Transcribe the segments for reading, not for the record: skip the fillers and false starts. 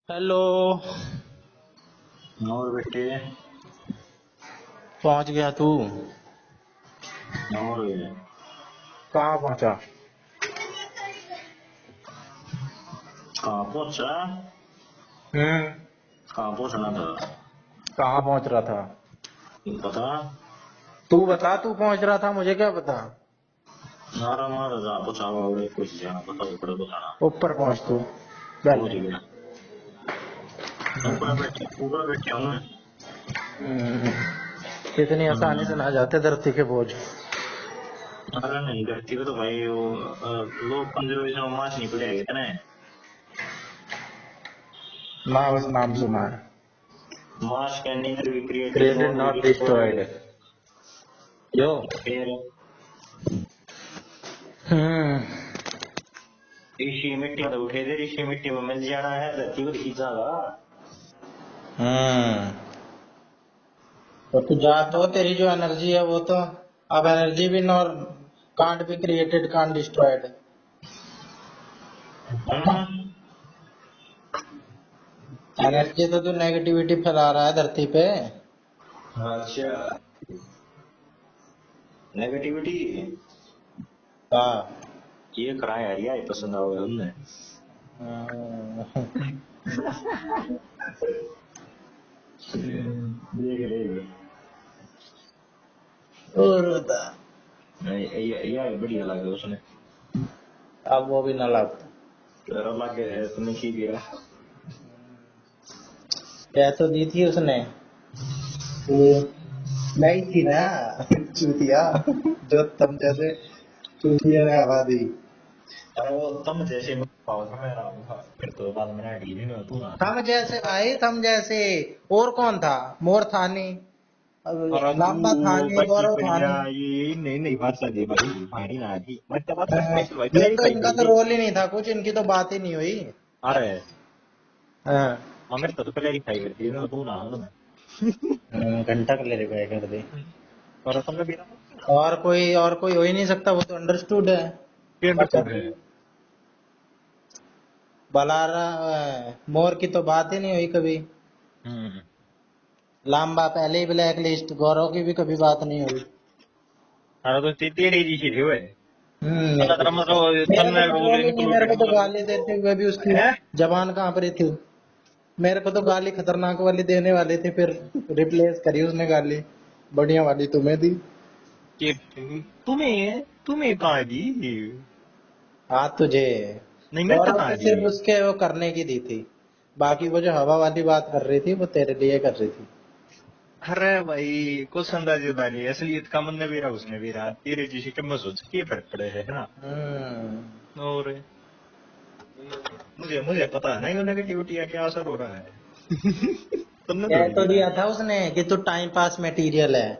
Hello. और बेटे। पहुंच गया तू? और कहाँ पहुंचा? कहाँ पहुंचा? हम्म। कहाँ पहुंचना था? कहाँ पहुंच रहा था? पता। तू बता, तू पहुंच रहा था, मुझे क्या पता। मारा मारा जा पहुंचा और कुछ जाना पता ऊपर बताना। ऊपर पहुंच तू पहुंच पहले। गया। ऊपर बैठे हूँ मैं। इतनी आसानी से ना जाते धरती के बोझ। अरे नहीं करती तो भाई वो लोग कंजर्वेशन में मार्च नहीं पड़ेगा इतने। ना बस नाम सुना है। March can neither be created created not be not destroyed. Destroyed. यो। फिर हम्म। ऋषि मिट्टी में उठे थे, ऋषि मिट्टी में मिल जाना है, धरती को खींचागा। हम्म। तो तू जा, तो तेरी जो एनर्जी है वो तो अब एनर्जी भी nor can't be created can't destroyed. Energy तो तू नेगेटिविटी फैला रहा है धरती पे। अच्छा। नेगेटिविटी हाँ। ये करा यार, ये पसंद आओगे हमने। देख रहे और बता। ये बढ़िया लगा उसने। अब वो भी ना लगता। तेरा लगे है तुमने की दिया। कह तो दी थी उसने। वो नहीं थी ना चूतिया, जो तुम जैसे चूतिया ने हवा दी। अरे वो तुम जैसे पाओ था मेरा था, फिर तो बाद में हटी नहीं ना तू ना। हम जैसे भाई, तुम जैसे। और कौन था? मोर था नहीं, अरे अब तू लांबा था वो नहीं, बच्ची गौरव था बढ़िया, नहीं। ये नई नई बात लगी भाई, भारी ना थी मैं तो बात स्पेशल भाई ये तो क्लैरिफाई इनका कर तो दी। रोल ही नहीं था कुछ, इनकी तो बात ही नहीं हुई। अरे हाँ। मेरे तो क्लैरिफाई कर दी ना तू ना। घंटा क्लेरिफाई कर दी। और तुमने भी और कोई हो ही नहीं सकता, वो तो अंडरस्टूड है। अंडरस्टूड है। बलारा मोर की तो बात ही नहीं हुई कभी। हम्म। लांबा पहले ही ब्लैक लिस्ट, गौरव की भी कभी बात नहीं हुई। अरे तो तेरे जी सी हुए। मेरे को मतलब मेरे को तन्ने रोल कंट्रोल ही नहीं, मेरे इंक्लूडेड को तो मतलब। गाली देते हुए भी उसकी है। जबान कहाँ पर ही थी। मेरे को तो गाली खतरनाक वाली देने वाली थी, फिर रिप्लेस करी उसने गाली बढ़िया वाली तुम्हें दी। कि तुम्हें तुम्हें कहा दी। हाँ तुझे। नहीं मैं तो गौरव कहा की दी। सिर्फ उसके वो करने की दी थी, बाकी वो जो हवा वाली बात कर रही थी वो तेरे लिए कर रही थी। अरे भाई कुछ अंदाजे डाली असलियत का मन भी रहा उसने भी रहा तेरे जैसे कम में सोच के फर्क पड़े है ना। हम्म। और मुझे मुझे पता नहीं वो नेगेटिविटी का क्या असर हो रहा है। तुमने कह थोड़ी तो दे रहा दिया है। था उसने कि तू टाइम पास मटेरियल है।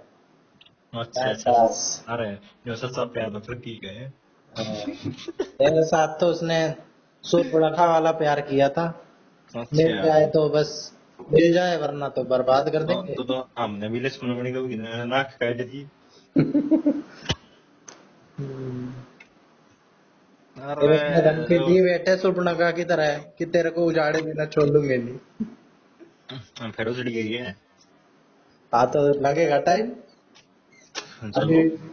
अच्छा टाइम अच्छा। पास। अरे जो सच्चा प्यार मतलब ठीक है। तेरे साथ तो उसने सूर्पणखा वाला प्यार किया था। मिल अच्छा। जाए तो बस मिल जाए, वरना तो बर्बाद कर देंगे। तो हमने भी लक्ष्मण मणि को नाक काट दी। फिर उसने धमकी अरे दी, बैठे सूर्पणखा की तरह कि तेरे को उजाड़े बिना छोड़ूंगे नहीं। फिर उजड़ गई है। हाँ तो लगेगा टाइम। अभी चलो।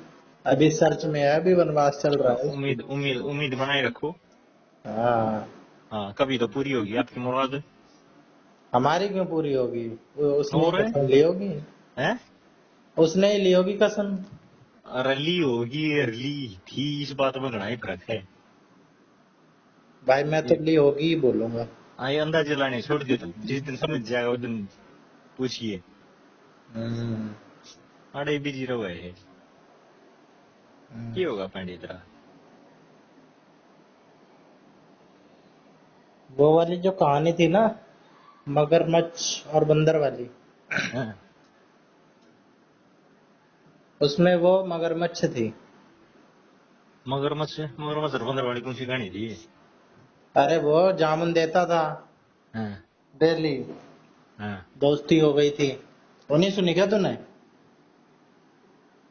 अभी सर्च में है, अभी वनवास चल रहा है उसकी। उम्मीद उम्मीद उम्मीद बनाए रखो। हाँ। हाँ कभी तो पूरी होगी आपकी मुराद। हमारी क्यों पूरी होगी? वो उसने और कसम ली होगी। है। उसने ही ली होगी कसम। रली होगी रली थी, इस बात में घना ही फर्क है। भाई मैं तो ये ली होगी ही बोलूंगा। आए अंदाजे लाने छोड़ दिए तुम, जिस दिन समझ जाएगा उस दिन पूछिए। हम्म। अरे बिजी रहो है। क्या होगा पंडित रा। वो वाली जो कहानी थी ना, मगरमच्छ और बंदर वाली, हाँ, उसमें वो मगरमच्छ थी। मगरमच्छ बंदर वाली कौन सी कहानी थी। अरे वो जामुन देता था हाँ डेली, हाँ। दोस्ती हो गई थी। वो नहीं सुनी क्या तूने?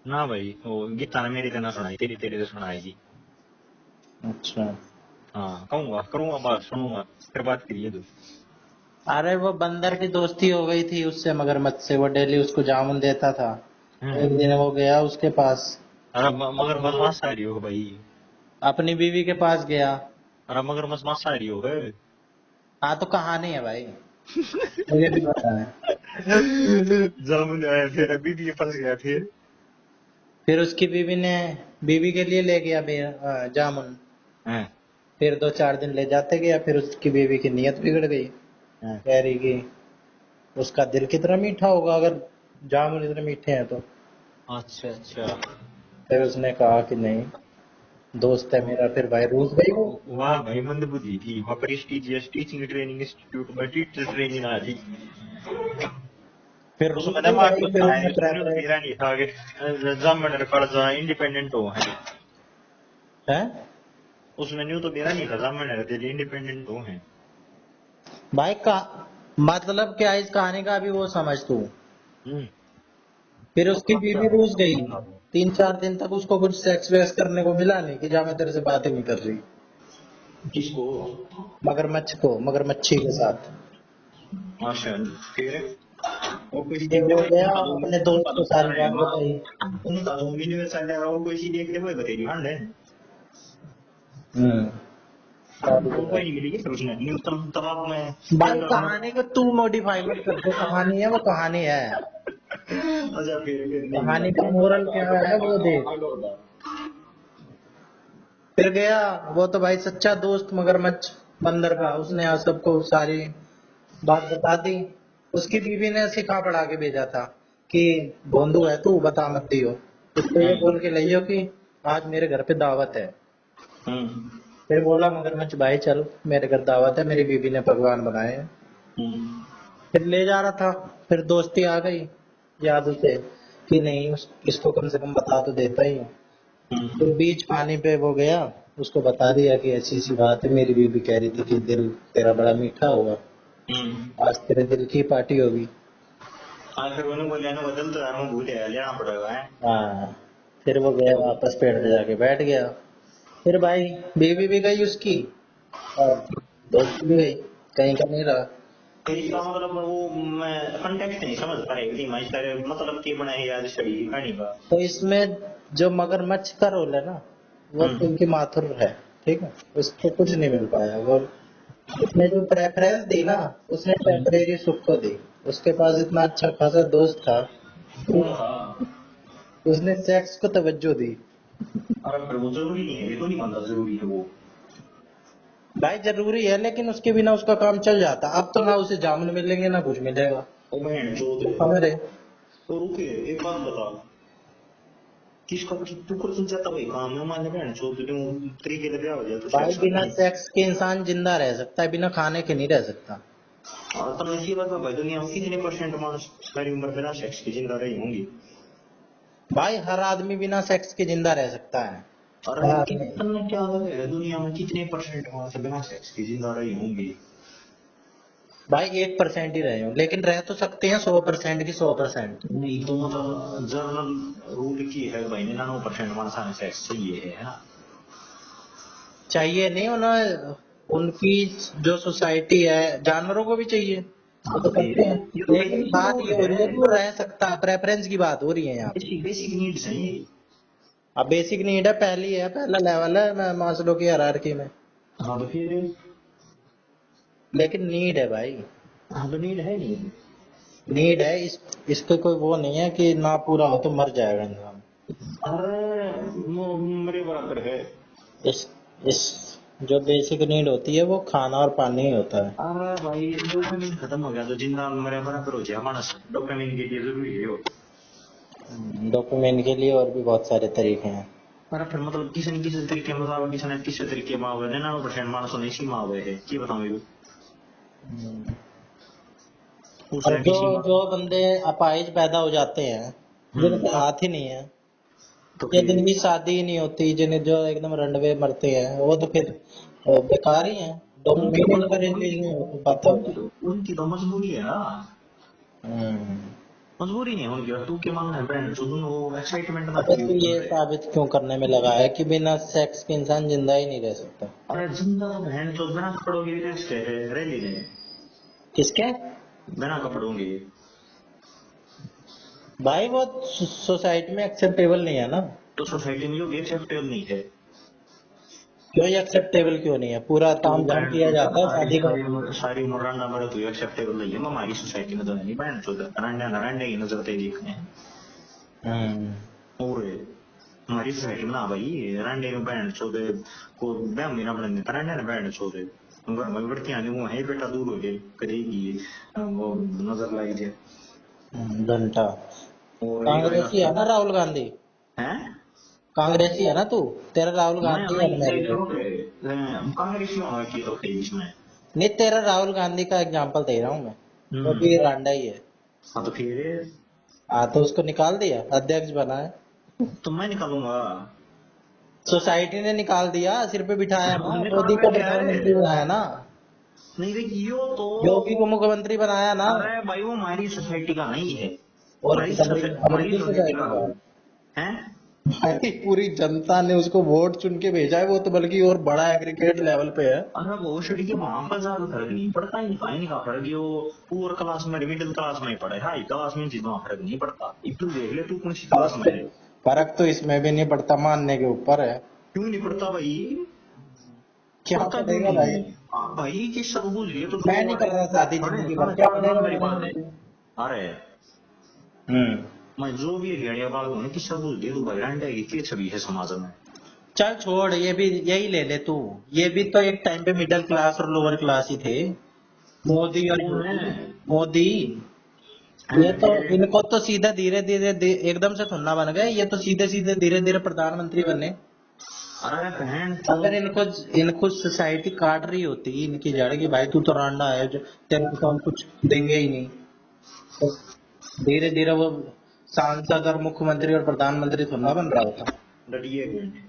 ना भाई वो गीता ने मेरी तो ना सुनाई, तेरी तेरी तो सुनाएगी। अच्छा। हाँ कहूंगा करूंगा बात सुनूंगा फिर बात करिए तू। अरे वो बंदर की दोस्ती हो गई थी उससे, मगरमच्छ से। वो डेली उसको जामुन देता था। एक दिन वो गया उसके पास, अरे मगर मांसाहारी हो भाई। अपनी बीवी के पास गया। अरे मगर मांसाहारी हो गए। हाँ तो कहानी है भाई, मुझे भी पता है। जामुन आया फिर अभी भी फंस गया फिर। फिर उसकी बीवी ने, बीवी के लिए ले गया जामुन। हाँ, फिर 2-4 दिन ले जाते गया, फिर उसकी बीवी की नीयत बिगड़ गई। हाँ। कह रही कि उसका दिल कितना मीठा होगा अगर जामुन इतने मीठे हैं तो। अच्छा अच्छा। फिर उसने कहा कि नहीं, दोस्त है मेरा। फिर भाई रूस गई वो। वाह भाई मंदबुद्धि थी वहाँ प्रेस्टिजियस टीचिंग ट्रेनिंग इंस्टीट्यूट में टीचर ट्रेनिंग आ रही। फिर रूस उसमें गई मार्क भाई, तो फिर था उसने उसमें न्यूज़ मेरा नहीं था कि जामन कर्ज इंडिपेंडेंट हो है। है उसमें न्यूज़ तो मेरा नहीं था जामन तेरे इंडिपेंडेंट हो है। भाई का मतलब क्या है इस कहानी का अभी वो समझ तू। हम्म। फिर उसकी बीवी रूस गई। 3-4 दिन तक उसको कुछ सेक्स वेक्स करने को मिला नहीं कि जा मैं तेरे से बातें नहीं कर रही। किसको? मगरमच्छ को, मगरमच्छी के साथ। अच्छा। फिर वो कोई सी फिर देख ले वो भाई गया, उनका दो अपने मिनट दोस्त उनका को तो सारी बता रहे बात हैं बताई। उनका दो मिनट चल रहा है वो कोई सी देख ले भाई बतेगी हाँ ले। हम्म शादी वो के कोई बाद। नहीं मिलेगी फिर उसने न्यूज़ तब में भाई स्टैंडर्ड में। कहानी को तू मॉडिफाई मत कर, जो कहानी है वो कहानी है। अच्छा फिर नहीं मिला कहानी का फिर मोरल क्या है वो देख। आगे होता। फिर गया वो तो भाई सच्चा दोस्त मगरमच्छ बंदर का, उसने आज सबको सारी बात बता दी। उसकी बीवी ने सिखा पढ़ा के भेजा था कि भोंदू है तू, बता मत दियो। उसको ये बोल के लियो कि आज मेरे घर पे दावत है। हम्म। फिर बोला मगरमच्छ भाई चल, मेरे घर दावत है, मेरी बीवी ने पकवान बनाए हैं। हम्म। फिर ले जा रहा था। फिर दोस्ती आ गई याद उसे कि नहीं, इसको कम से कम बता तो देता ही हूँ। फिर बीच पानी पे वो गया, उसको बता दिया कि ऐसी सी बात है, मेरी बीवी कह रही थी कि दिल तेरा बड़ा मीठा होगा, आज तेरे दिल की पार्टी होगी। हाँ फिर उन्होंने बोला ना बदल तो यार मैं भूल गया लेना पड़ेगा है। हाँ। फिर वो गया वापस पेड़ पे जाके बैठ गया। फिर भाई बीवी भी गई उसकी, और दोस्त भी गई, कहीं का नहीं रहा। तो इसका मतलब वो मैं कंटेक्स्ट नहीं समझ पा रही थी मैं इसका मतलब की बनाई याद स्टडी कहानी का। तो इसमें जो मगरमच्छ का रोल है ना, वो पिंकी माथुर है। ठीक है, उसको कुछ नहीं मिल पाया। वो उसने जो प्रेफरेंस दी ना, उसने टेम्परेरी सुख को दी। उसके पास इतना अच्छा खासा दोस्त था, कौन था? उसने सेक्स को तवज्जो दी। अरे फिर वो जरूरी नहीं है ये तो नहीं मानता जरूरी है वो। भाई जरूरी है, लेकिन उसके बिना उसका काम चल जाता। अब तो ना उसे जामुन मिलेंगे ना कुछ मिलेगा। ओ बहन जो तो समझ। तो रुके एक बात बता किसका तू कर सुन जाता भाई काम है मान ले बहन जो तू तरीके से ब्याह हो जाए तो भाई सेक्स बिना करना सेक्स के इंसान जिंदा रह सकता है, बिना खाने के नहीं रह सकता। और तो ऐसी बात है भाई दुनिया में कितने परसेंट मानस सारी उम्र बिना सेक्स की जिंदा रही होंगी। भाई हर आदमी बिना सेक्स के जिंदा रह सकता है। और हर आदमी। कितने क्या है दुनिया में कितने परसेंट मानस बिना सेक्स की जिंदा रही होंगी। भाई 1% ही रहे हो, लेकिन रह तो सकते हैं 100% की 100%। नहीं तो मतलब जनरल रूल की है भाई 99% मानसा ने सेक्स चाहिए है ना। चाहिए नहीं उन्हें, उनकी जो सोसाइटी है जानवरों को भी चाहिए, वो हाँ तो तो फिर करते हैं। ये तो लेकिन बेसिक बात रूल ये हो रही है है कि वो रह सकता है, प्रेफरेंस की बात हो रही है यहाँ पे। बेसिक बेसिक नीड्स है ये। अब बेसिक नीड है, पहली है, पहला लेवल है मास्लो की हायरार्की में। हाँ तो फिर लेकिन नीड है भाई, हाँ तो नीड है नहीं। नीड है। इसके कोई वो नहीं है कि ना पूरा हो तो मर जाएगा इंसान। अरे वो मेरे बराबर है। इस इस जो बेसिक नीड होती है वो खाना और पानी ही होता है। अरे भाई डोपामिन खत्म हो गया तो जिंदा मेरे बराबर हो जाए मानस डोपामिन के लिए जरूरी है वो। डोपामिन के लिए और भी बहुत सारे तरीके हैं। पर फिर मतलब किसी न किसी तरीके मतलब किसी न किसी तरीके में हुए 99% मानसों ने सीमा हुए है की बताऊं ये और उसने जो किसी जो बंदे अपाहिज पैदा हो जाते हैं, जिनके हाथ ही नहीं है, तो या फिर जिनकी शादी ही नहीं होती, जिन्हें जो एकदम रंडवे मरते हैं, वो तो फिर बेकार ही हैं। उनकी डोपामिन तो उनका रिलीज नहीं हो पाता होगा। उनकी तो मजबूरी है ना। हम्म। मजबूरी नहीं है उनकी तू क्या मांगना है ब्रांड जो तुम वो एक्साइटमेंट ना अबे थी तू उस ये पे। साबित क्यों करने में लगा है कि बिना सेक्स के इंसान जिंदा ही नहीं रह सकता। अरे जिंदा तो बहन जो बिना कपड़ों की रेस्ट है रह ली है। किसके? बिना कपड़ों के। भाई वो सोसाइटी में एक्सेप्टेबल नहीं है ना। तो सोसाइटी में जो एक्सेप्टेबल नहीं है, क्यों एक्सेप्टेबल क्यों नहीं है? पूरा तो तामझाम बहन किया जाता है सारी शादी का। सारी सारी मुराना बड़े तो एक्सेप्टेबल नहीं है हमारी सोसाइटी में, तो नहीं बहन चो रंडे रंडे की नजर से देखने हैं। हम्म। और हमारी सोसाइटी में ना भाई रंडे में बहन चो को बैम भी ना बनने रंडे ने बहन चो घर में लड़कियां नहीं वो है बेटा दूर हो गए करेगी वो नजर लाई दे। घंटा। और एक आएगा कांग्रेसी है ना राहुल गांधी? है। कांग्रेसी है ना तू? तेरा राहुल मैं गांधी मैं है ये मेरे। जरूर कांग्रेस में होना की तो है इसमें। नहीं, तेरा राहुल गांधी का एग्जांपल दे रहा हूँ मैं। वो भी रांडा ही है। हाँ तो फिर हाँ, तो उसको निकाल दिया, अध्यक्ष बना है। तो मैं निकालूंगा। सोसाइटी ने निकाल दिया, सिर पे बिठाया ना, निकाल मोदी को बैठे प्रधानमंत्री है। बनाया ना, नहीं देखियो तो। योगी को मुख्यमंत्री बनाया ना। अरे भाई वो हमारी सोसाइटी का नहीं है। और हमारी अमरीकी सोसाइटी सोसाइटी का का है। भाई, पूरी जनता ने उसको वोट चुन के भेजा है, वो तो बल्कि और बड़ा एग्रीगेट लेवल पे है। अरे वो शेडी के वहां पर ज्यादा फर्क नहीं पड़ता, इनका फर्क जो पुअर क्लास में मिडिल क्लास में ही पड़े, हाई क्लास में चीजों का फर्क नहीं पड़ता। एक तू देख ले तू कौन सी क्लास फर्क में तो है। फर्क तो इसमें भी नहीं पड़ता, मानने के ऊपर है। क्यों नहीं पड़ता भाई। क्या पड़ता क्यों पड़ेगा भाई? नहीं। भाई कि सब बुझ लिए तो मैं नहीं कर रहा शादी अरे जिंदगी भर, तुम्हें क्या क्या पड़ेगा मेरी बात है। मेरे? अरे हम्म। मैं जो भी हरियाणा बाल होने की सब बुझ लिए तो भाई रंडे की छवि है समाज में। चल छोड़, ये भी यही ले ले तू। ये भी तो एक टाइम पे मिडिल क्लास और लोअर क्लास ही थे, मोदी और कौन है। योगी। मोदी। ये तो इनको तो सीधा धीरे धीरे एकदम से थोड़ा बन गए, ये तो सीधे सीधे धीरे धीरे प्रधानमंत्री बने। अरे बहन तो। अगर इनको इनको सोसाइटी काट रही होती इनकी जड़ की, भाई तू तो रांडा है, जो तेरे को तो हम कुछ देंगे ही नहीं, तो धीरे धीरे वो सांसद और मुख्यमंत्री और प्रधानमंत्री थोड़ा बन रहा होता। डरिए बहन।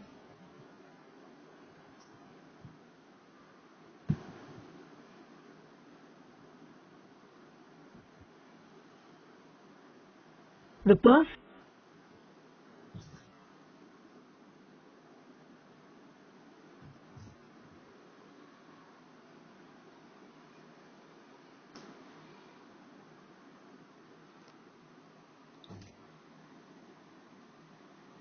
The bus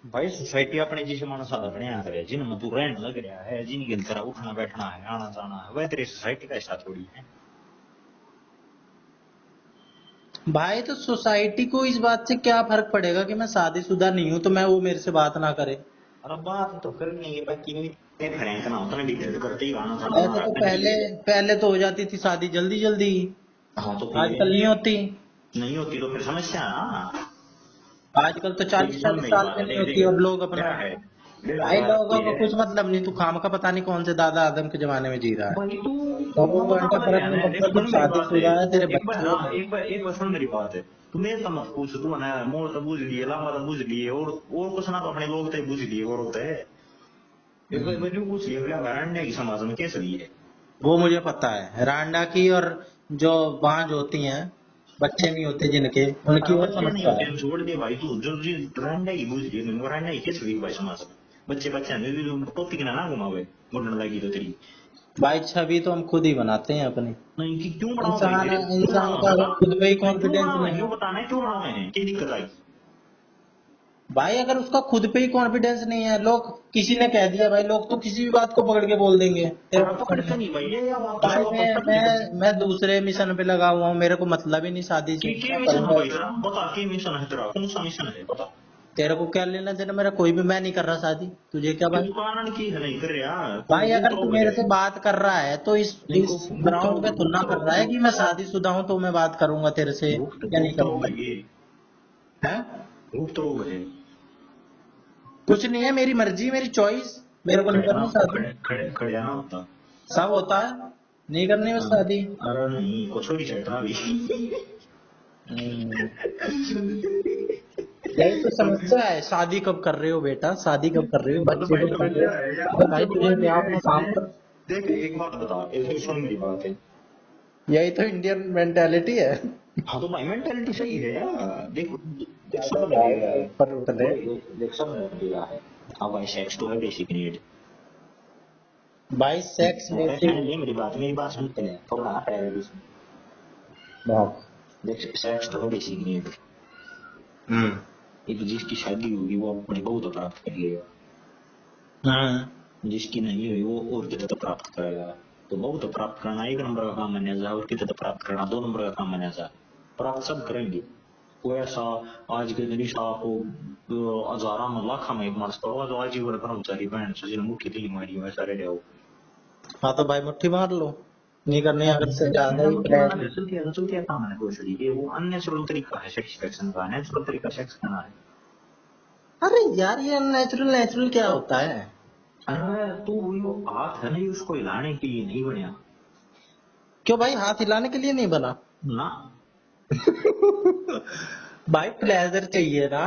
भाई सोसाइटी अपने जिस मानस सादा बनया करे जिनमें तू रहने लग रहा है जिनके तेरा उठना बैठना है आना जाना है वह तेरी सोसाइटी का हिस्सा थोड़ी है। भाई तो सोसाइटी को इस बात से क्या फर्क पड़ेगा कि मैं शादीशुदा नहीं हूं, तो मैं वो मेरे से बात ना करे? अरे बात तो करनी है बाकी नहीं फ्रेंक ना होता नहीं डिक्टेट करते ही आना ऐसे जाना तो रखने के पहले लिए। पहले तो हो जाती थी शादी जल्दी जल्दी, हाँ तो फिर आजकल नहीं होती। नहीं होती तो फिर समस्या है ना। आजकल तो देख 40 सुन 40 मेरी साल बात पे है नहीं देख होती, देख अब लोग अपना। क्या है। डेढ़ भाई हजार लोगों की को है। कुछ मतलब नहीं, तू खाम का पता नहीं कौन से दादा आदम के जमाने में जी रहा है। भाई तू लोगों को पता घंटा वाला फर्क है नहीं ना देख पड़ता, तू सुन मेरी बात है। शादीशुदा है, तेरे एक बार बच्चे हाँ हैं। एक बार सुन मेरी बात है। तू मेरे तो मत पूछ तू ना मोर तो बुझ लिए लामा तो बुझ लिए और कुछ ना तो अपने लोग तो बुझ लिए और होते है। एक बार मैंने पूछ लिया बोला गारंटी की समाज में कैसे ली है। वो मुझे पता है, रांडा की और जो बांझ होती हैं, बच्चे नहीं होते जिनके, उनकी अरे वो बच्चे नहीं समस्या होते है। हम छोड़ दे भाई तू जो जो गारंटी की बुझ लिए मैं गारंटी कैसे ली भाई समाज में। बच्चे बच्चे नहीं टॉपिक ना घुमावे मुंडन लगी तो तेरी। भाई छवि तो हम खुद ही बनाते हैं अपनी। नहीं कि क्यों बढ़ाओ भाई इंसान तेरे क्यों इंसान बढ़ाओ का बता। अगर खुद पे ही नहीं क्यों कॉन्फिडेंस बढ़ाओ है नहीं क्यों है। बताना है क्यों बढ़ाओ है क्या दिक्कत आई। भाई अगर उसका खुद पे ही कॉन्फिडेंस नहीं है, लोग किसी ने कह दिया भाई, लोग तो किसी भी बात को पकड़ के बोल देंगे, तेरे अरे को पता पकड़ते नहीं। नहीं भाई ये आप तो भाई सब मैं अपन सब चीजें। मैं दूसरे मिशन पे लगा हुआ हूँ, मेरे को मतलब ही नहीं शादी से, के मैं मिशन है करूंगा। भाई तेरा बता के मिशन है तेरा कौन सा मिशन है बता। तेरे को क्या लेना देना मेरा, कोई भी, मैं नहीं कर रहा शादी, तुझे क्या कि भाई? तू कारण की है नहीं कर रहा तू भाई अगर तू तो मेरे है। से बात कर रहा है तो नहीं इस को ग्राउंड पे तुलना कर रहा है कि मैं शादीशुदा हूँ तो मैं बात करूंगा तेरे से या नहीं गुप्त रोग करूंगा? है ये। है? गुप्त रोग है। कुछ नहीं है, मेरी मर्जी, मेरी चॉइस, मेरे को नहीं खड़े ना करनी शादी। खड़े खड़े खड़े ना होता। सब होता है, नहीं करनी बस हाँ। शादी। अरे नहीं कुछ भी चढ़ता भी। हम्म। यही तो समस्या है, शादी कब कर रहे हो बेटा, शादी कब कर रहे हो, तो बच्चे भाई कब कर रहे समस्या है हो? यार अरे भाई तो तुझे तुम्हारी क्या, अपना काम कर। देख एक बात बता एक सुन मेरी बात है। यही तो इंडियन मेंटेलिटी है। हाँ तो भाई मेंटेलिटी सही है यार देख देख सब में भाई मिलेगा। ऊपर उतरे। भाई देख देख सब में मिलेगा है। हाँ भाई सेक्स तो है बेसिक नीड। भाई सेक्स अरे बेसिक। सुन ले मेरी बात सुन पहले थोड़ा टेररिज्म। बहुत। देख सेक्स तो बेसिक नहीं है। एक जिसकी शादी होगी वो अपनी बहू तो प्राप्त कर लेगा, जिसकी नहीं हुई वो और कितना प्राप्त करेगा। तो बहू तो प्राप्त करना एक नंबर का काम माना जाए और कितना प्राप्त करना 2 नंबर का काम माना जाए। प्राप्त सब करेंगे। कोई ऐसा आज के दिन आपको हजारा में लाखा में एक मार्क्स पड़ोगा तो आजीवन कर्मचारी बहन से जिन्हें मुख्य दिल्ली मारी हुआ सारे रहो। हाँ तो भाई मुट्ठी मार लो, नहीं करनी अगर से ज्यादा ही प्लेजर। चलती काम है कोई ये वो अननेचुरल तरीका है सेक्स का। नेचुरल तरीका सेक्स करना है। अरे यार ये अननेचुरल नेचुरल क्या होता है? अरे तू वो हाथ है नहीं उसको हिलाने के लिए नहीं बनया क्यों भाई, हाथ हिलाने के लिए नहीं बना? ना। भाई प्लेजर चाहिए ना,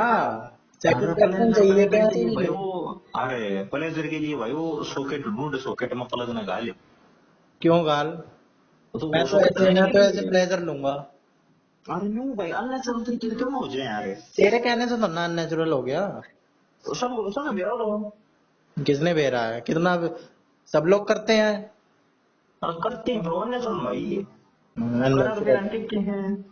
अरे सेटिस्फेक्शन चाहिए प्लेजर के पैसे लिए के भाई लिए। वो अरे प्लेजर के लिए भाई वो सॉकेट ढूंढ सॉकेट में प्लग लगा ले। क्यों गाल? तो मैं वो तो सॉकेट ऐसे लगाने मैं के तो ऐसे लिए। प्लेजर लूंगा। अरे नो भाई अननेचुरल तरीके से क्यों हो जाए यार। तेरे कहने से तो ना अननेचुरल हो गया। तो सब सब बेरा लो। किसने भेजा है? कितना सब लोग करते हैं। और करते हैं ब्रो अननेचुरल भाई। करा तो फिर अननेचुरल आंटी के हैं।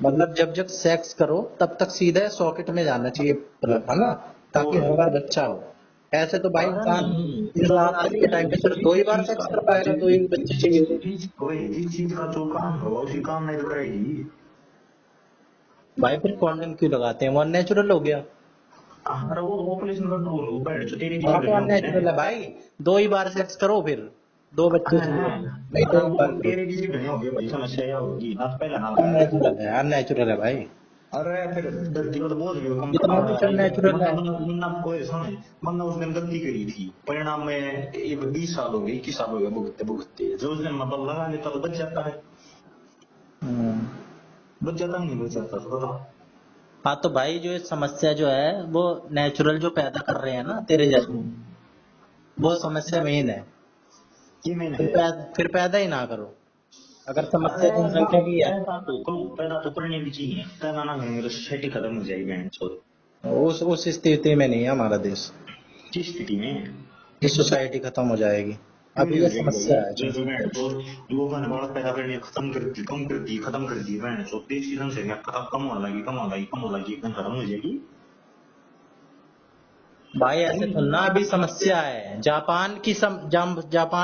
मतलब जब जब सेक्स करो तब तक सीधे सॉकेट में जाना चाहिए प्लग, है ना, ताकि और हर बार बच्चा हो। ऐसे तो भाई अरे इंसान नहीं इस रात के टाइम पे सिर्फ 2 ही बार सेक्स कर पाएगा, 2 ही बच्चे चाहिए तो। जिस चीज का जो काम होगा उसी काम में जुड़ेगी। भाई फिर कॉन्डम क्यों लगाते हैं? वो अननेचुरल हो गया। अरे वो पॉपुलेशन कंट्रोल हो बैठ जो तेरी चीज हाँ तो नहीं होगी ना। अननेचुरल है भाई, 2 ही बार सेक्स करो फिर 2 बच्चे चाहिए, नहीं अरे तो एक वो बार करो। तेरी चीज नहीं होगी भाई समस्या यह होगी ना पहले ना लगाया था। अननेचुरल है, अननेचुरल है भाई। अरे फिर गलती को तो बोल रही हो कम इतना कुछ अननेचुरल है। मुन्ना कोई सुने मुन्ना उसने गलती करी थी परिणाम में ये 20 साल हो गए 21 साल हो गए भुगतते भुगतते जो उसने मतलब लगा लेता तो बच जाता है। हम्म। बच जाता नहीं बच जाता तो बताओ। हाँ तो भाई जो ये समस्या जो है वो नेचुरल जो पैदा कर रहे हैं ना तेरे जैसे, वो समस्या मेन है। ये मैंने फिर है। पैदा ही ना करो अगर अरे समस्या जनसंख्या की है। पैदा तो करने भी चाहिए पैदा ना करेंगे तो सोसाइटी खत्म हो जाएगी बहन छोड़। उस स्थिति में नहीं है हमारा देश किस स्थिति में। कि सोसाइटी खत्म हो जाएगी। क्यों नहीं अभी हो ये जाएगी भाई समस्या है जो जो। जो बहन छोड़ लोगों ने बाढ़ पैदा करने खत्म कर दी कम कर दी खत्म कर दी बहन छोड़ देश की जनसंख्या कम होने लगी कम होने लगी कम होने लगी एकदम खत्म हो जाएगी। भाई ऐसे तो ना अभी समस्या है, जापान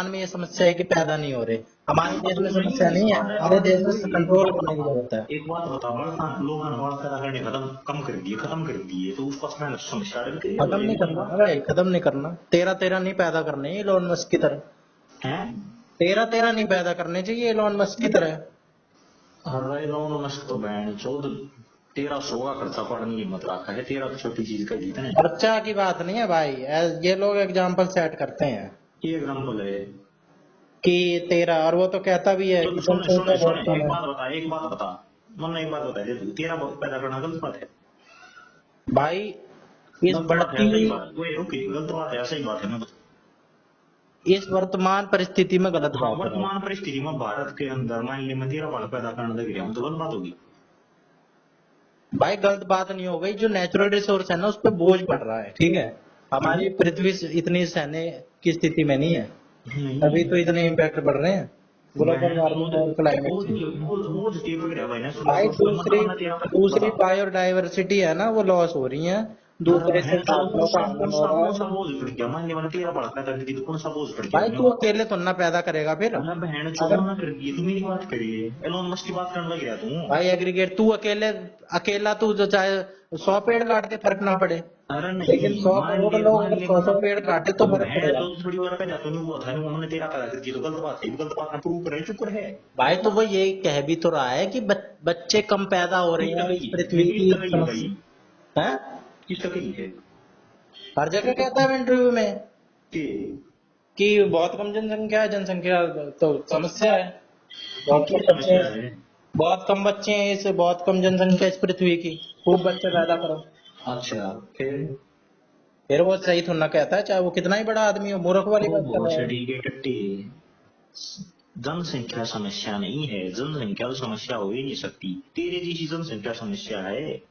में ये समस्या है कि पैदा नहीं हो रहे। हमारे देश में समस्या नहीं है, हमारे देश में कंट्रोल करने की जरूरत है। एक बात बताओ लोगों ने बाढ़ पैदा करने खत्म कर दिए तो उस पास में समस्या रखते हो खत्म नहीं जाएगी। करना ना भाई, खत्म नहीं करना। तेरह तेरह नहीं पैदा करने इलोन मस्क की तरह। हैं। तेरह तेरह नहीं पैदा करने चाहिए इलोन मस्क की तरह। अरे इलोन मस्क तो बहन चौदह 1300 का खर्चा पड़ने की मत रखा है 13 तो छोटी चीज का जीतना है। खर्चा की बात नहीं है भाई, ये लोग एग्जाम्पल सेट करते हैं ये एग्जाम्पल है। कि 13, और वो तो कहता भी है तो कि सुने जनसंख्या सुने बहुत सुने कम है। एक बात बता मन एक बात बता दे तू 13 पैदा करना गलत बात है। भाई इस गलत बात बढ़ती है सही हुई, बात वो रुकी गलत बात है सही बात है ना। इस वर्तमान परिस्थिति में गलत हाँ बात है भाई। वर्तमान परिस्थिति में भारत के अंदर मान ली मैं 13 बाल पैदा करने लग गया हूँ तो गलत बात होगी। भाई गलत बात नहीं हो गई, जो नेचुरल रिसोर्स है ना उस पर बोझ पड़ रहा है, ठीक है। क्यों हमारी पृथ्वी इतनी सहने की स्थिति में नहीं है, तभी नहीं तो इतने इम्पैक्ट बढ़ रहे हैं, ग्लोबल वार्मिंग और क्लाइमेट चेंज। वो ठीक है भाई ना भाई दूसरी मतलब मैं तेरा दूसरी बता। बायोडाइवर्सिटी है ना वो लॉस हो रही है, अरे दूसरे से बहन चलो फसलों का आगमन हो रहा कौन सा है। बोझ पड़ गया मान लिया मैंने 13 बाल पैदा कर दी तो कौन सा बोझ पड़ गया भाई अपने तू ऊपर। अकेले तो ना पैदा करेगा फिर। अरे बहन अगर चलो ना कर दी तू मेरी बात करिए एलोन मस्क की बात करने लग गया तू। भाई एग्रीगेट तू अकेला तू जो चाहे 100 पेड़ काट दे फर्क ना पड़े, अरे लेकिन नहीं 100 करोड़ लोग मान अगर ले 100 पेड़ काटे तो फर्क बहन पड़ेगा। तो थोड़ी बार पैदा तो नहीं हुआ था उन्होंने 13 पैदा कर दी तो गलत बात है गलत बात ना प्रूव करे चुप है। भाई तो वो यही कह भी तो रहा है कि बच्चे कम पैदा हो रहे हैं, इस पृथ्वी की किसका कही है भाई समस्या है। किसका कही है हर जगह कहता है इंटरव्यू में कि कि बहुत कम जनसंख्या है, जनसंख्या तो समस्या है, बहुत क्या कम बच्चे समस्या हैं, है। बहुत कम बच्चे हैं, इस बहुत कम जनसंख्या इस पृथ्वी की, खूब बच्चे पैदा करो। अच्छा फिर फिर वो सही थोड़ा ना कहता है, चाहे वो कितना ही बड़ा आदमी हो, मूर्ख वाली तो बात कर बहुत रहा है। सड़ी के टट्टी जनसंख्या समस्या नहीं है जनसंख्या तो समस्या हो ही नहीं सकती तेरे जैसी जनसंख्या समस्या है।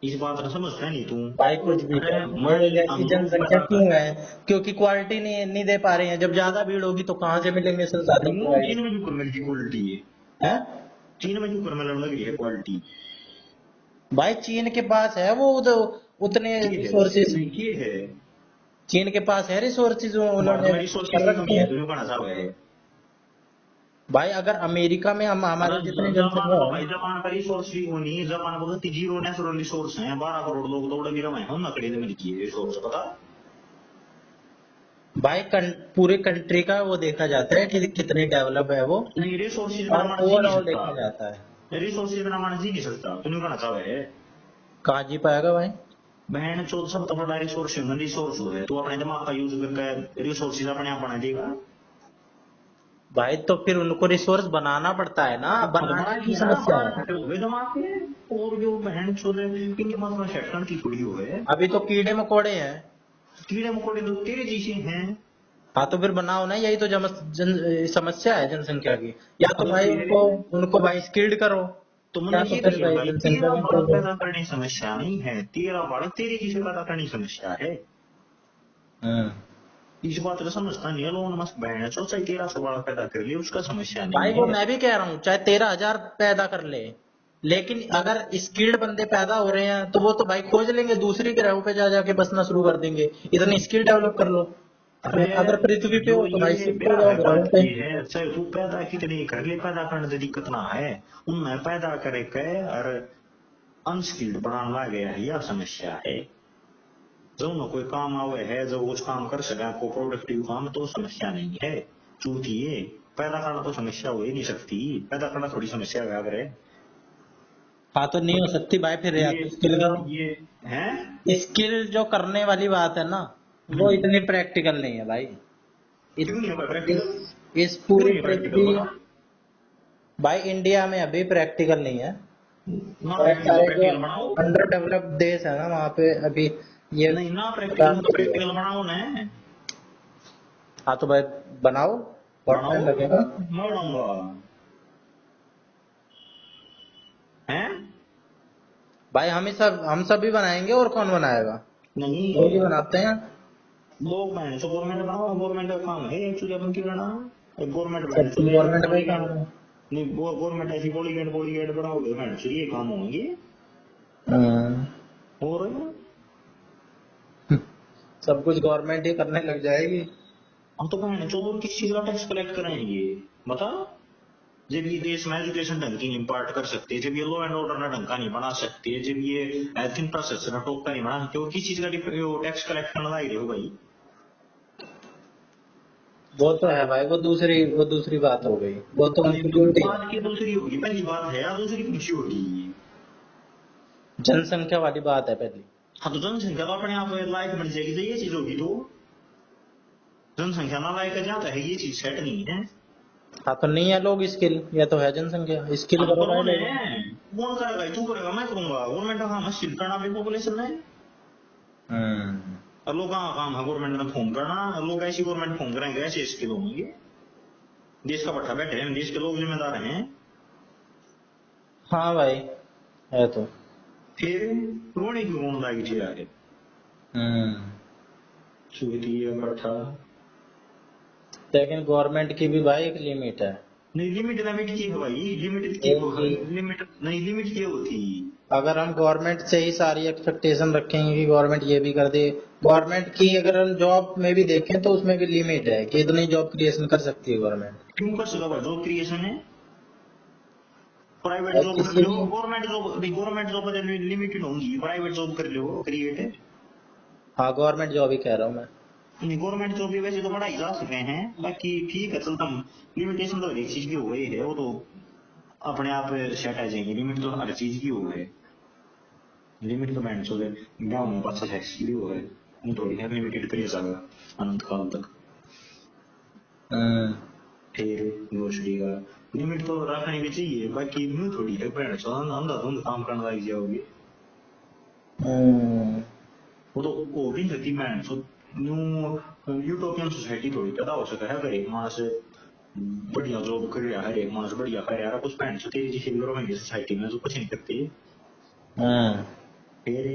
इस बात को समझता नहीं तू। भाई कुछ भी अरे करो, लोग ऐसी हम जनसंख्या क्यों है? क्योंकि क्वालिटी नहीं दे पा रहे हैं। जब ज्यादा भीड़ होगी तो कहाँ से मिलेंगे संसाधन क्यों भाई? चीन में क्यों मिलती क्वालिटी है? है चीन में क्यों मिलने लग रही है क्वालिटी? भाई, चीन के पास है वो उतने की है रिसोर्सेज। नहीं की है? चीन के पास है रिसोर्सेज, भारत उन्होंने में रिसोर्स कर की रखे कमी है, हैं। तुझे कहना चाह रहे है? भाई अगर अमेरिका में हम अरे हमारे जितनी जापान जनसंख्या तो है। भाई जापान का रिसोर्स भी वो नहीं, जापान को तो जीरो नेचुरल रिसोर्स है, 12 करोड़ लोग दौड़े भी रहे हैं उन नकड़ी में की रिसोर्स पता। भाई पूरे कंट्री का वो देखा जाता है कि कितनी डेवलप है वो, नहीं रिसोर्सेज और बिना मानस जी नहीं ओवरऑल सकता। देखा जाता है। रिसोर्सेज बिना मानस जी नहीं सकता, तुझे कहना चाह रहे है? कहाँ जी पाएगा भाई? बहन चौथ सब तो बड़ा रिसोर्स है, रिसोर्स है, तू अपने दिमाग का यूज करके रिसोर्सेज अपने आप बना देगा। भाई तो फिर उनको रिसोर्स बनाना पड़ता है ना, हाँ तो बनाने बड़ा की ही है ना, समस्या बड़ा है। घटे हुए दिमाग के। और जो बहन चोद इनके पास में शटकन की कुड़ी हो है, अभी तो कीड़े मकोड़े हैं। कीड़े मकोड़े तो तेरे जैसे हैं। हाँ तो फिर बनाओ ना, यही तो समस्या है जनसंख्या की। या तो अगर भाई तेरे उनको उनको भाई स्किल्ड करो, तो या मैंने तो ये फिर कही है भाई भाई, जनसंख्या तेरा कंट्रोल बालक करो। पैदा करने की समस्या नहीं है, तेरा बालक तेरे जैसे पैदा करने की समस्या है। हम्म। इस बात को समझता नहीं है लोगों ने, मस्त बहन है चाहे 1300 बालक पैदा कर लिया उसका समस्या भाई नहीं वो है। मैं भी कह रहा हूँ, चाहे 13,000 पैदा कर ले, लेकिन अगर स्किल्ड बंदे पैदा हो रहे हैं तो वो तो भाई खोज लेंगे, दूसरी ग्रहों पे जा जाके बसना शुरू कर देंगे। इतनी स्किल डेवलप कर लो। अरे अगर पृथ्वी पे जो हो तो भाई ये शिफ्ट हो ब्याह जाओ है ग्रहों बात पे। ये है, चाहे तू पैदा कितनी कर ले, पैदा करने से दिक्कत ना है, उनमें पैदा करे के और अनस्किल्ड बनाना गया है, यह समस्या है। जो न कोई काम आवे है, जो कुछ काम कर सके को प्रोडक्टिव काम, तो समस्या नहीं है। चूतिए पैदा करना तो समस्या हो ही नहीं सकती, पैदा करना थोड़ी समस्या है अगर है। हाँ तो नहीं हो सकती भाई, फिर या ये तो स्किल करो। ये है। स्किल जो करने वाली बात है ना, वो इतनी प्रैक्टिकल नहीं है भाई। क्यों नहीं है इस, प्रैक्टिकल? इस क्यों पूरी नहीं है प्रैक्टिकल पृथ्वी, बता। भाई इंडिया में अभी प्रैक्टिकल नहीं है। ना बहुत प्रैक्टिकल सारे जो प्रैक्टिकल बनाओ। अंडर डेवलप्ड देश है ना, वहाँ पे अभी ये नहीं ना पता प्रैक्टिकल तो नहीं है। प्रैक्टिकल बनाओ ना। हाँ तो भाई बनाओ, बहुत बनाओ टाइम लगेगा। मैं बनाऊंगा। हैं? भाई हम सब भी बनाएंगे, और कौन बनाएगा? लोग ही नहीं बनाते हैं। लोग मैंने तो गवर्नमेंट बनाओ, गवर्नमेंट का काम है एक्चुअली अपन की करना। गवर्नमेंट मैंने सब तो कुछ गवर्नमेंट का ही काम बॉडीगार्ड है। नहीं, गवर्नमेंट ऐसी बॉडीगार्ड बनाओगे मैंने तो ये काम होंगे। हम्म। और सब कुछ गवर्नमेंट ही करने लग जाएगी। हम तो मैंने तो किस चीज का टैक्स कलेक्ट करेंगे बता। जब ये देश में एजुकेशन ढंग की नहीं इम्पार्ट कर सकते, जब ये लॉ एंड ऑर्डर ना ढंग का नहीं बना सकते, जब ये इंफ्रास्ट्रक्चर ना टोक का नहीं बना सकते, वो किस चीज का टैक्स कलेक्ट करना लायक हो भाई? वो तो है भाई, वो दूसरी बात हो गई, वो तो अरे उनकी तो ड्यूटी है। बात की दूसरी होगी, पहली बात है या दूसरी पूछी होगी। जनसंख्या वाली बात है पहली। हाँ तो जनसंख्या तो अपने आप लायक बन जाएगी, तो ये चीज होगी तो जनसंख्या ना लायक जाता है, ये चीज सेट नहीं है। हाँ तो नहीं है लोग स्किल, या तो है जनसंख्या, स्किल हाँ तो करो भाई करो ने, लोगों। कौन करेगा भाई? तू करेगा मैं करूंगा? गवर्नमेंट का काम है शिफ्ट करना अपनी पॉपुलेशन में। हम्म। और लोग का काम है गवर्नमेंट में फोन करना, लोग ऐसी गवर्नमेंट फोन करेंगे ऐसे स्किल होंगे। देश का पट्टा बैठे हैं, देश के लोग जिम्मेदार हैं। हाँ भाई, है तो। फिर रोने की कौन लागी थी आगे? हम्म। चूती पट्टा। लेकिन गवर्नमेंट की भी भाई एक लिमिट है। नहीं लिमिट लिमिट की है भाई, लिमिट की एक लिमिट नहीं, लिमिट की होती। अगर हम गवर्नमेंट से ही सारी एक्सपेक्टेशन रखेंगे कि गवर्नमेंट ये भी कर दे, गवर्नमेंट की अगर हम जॉब में भी देखें तो उसमें भी लिमिट है कि इतनी जॉब क्रिएशन कर सकती है गवर्नमेंट। क्यों कर सका भाई? जॉब क्रिएशन है, प्राइवेट और जॉब कर किसी लो, भी, गवर्नमेंट जॉब लिमिटेड होंगी, प्राइवेट जॉब कर लो क्रिएट है। हाँ गवर्नमेंट जॉब ही कह रहा हूँ मैं। गवर्नमेंट जॉब भी वैसे तो बढ़ाई जा सके हैं, बाकी ठीक है चलता। लिमिटेशन तो हर एक चीज की हो गई है, वो तो अपने आप सेट आ जाएंगे, लिमिट तो हर चीज की हो गई। लिमिट तो मैंने सोचे गाँव में बच्चा टैक्स की भी हो गए, वो थोड़ी है लिमिटेड करिए जाएगा अनंत काल तक। हम्म। फिर यूनिवर्सिटी का लिमिट तो रखनी भी चाहिए, बाकी यूं थोड़ी है पैर अंधाधुंध काम करने लग जाओगे। हम्म। वो तो वो भी नहीं थी मैंने सो न्यू यूटोपियन सोसाइटी थोड़ी पैदा हो सका है, हर एक मानस बढ़िया जॉब कर रहा है, हर एक मानस बढ़िया कर रहा है, कुछ पैंट से तेरी जिसे भी करोगे सोसाइटी में तो कुछ नहीं करती। हम्म। फिर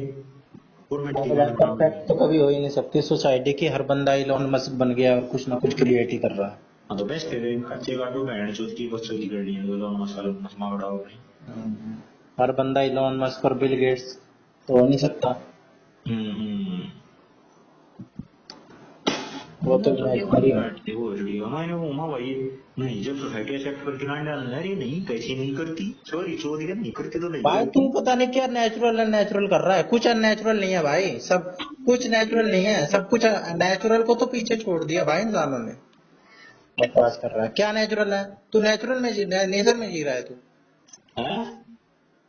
गवर्नमेंट की मतलब लैंड बराबर परफेक्ट है। तो कभी हो ही नहीं सकती सोसाइटी की, हर बंदा इलॉन मस्क बन गया और कुछ ना कुछ क्रिएट ही कर रहा है। हाँ तो बेस्ट है, खर्चे काटो बैंड चूत की बच्चों की कर लिया लोन मसाला मसमा उड़ाओ नहीं। हम्म। हर बंदा इलॉन मस्क और बिल गेट्स तो हो नहीं सकता। हम्म। वो तो तो ये इमेजिनरी वाली है। बात थी वो वीडियो मैंने वो माँ भाई नहीं जब सोसाइटी एक्सेप्ट करके ना डालना अरे नहीं कैसे नहीं करती सॉरी चोरी का नहीं करती तो नहीं भाई तू करती। पता नहीं क्या नेचुरल अननेचुरल कर रहा है, कुछ अननेचुरल नहीं है भाई, सब कुछ नेचुरल नहीं है, सब कुछ नेचुरल को तो पीछे छोड़ दिया भाई इंसानों ने। बकवास कर रहा है, क्या नेचुरल है? तू नेचुरल में जी, नेचर में जी रहा है तू। है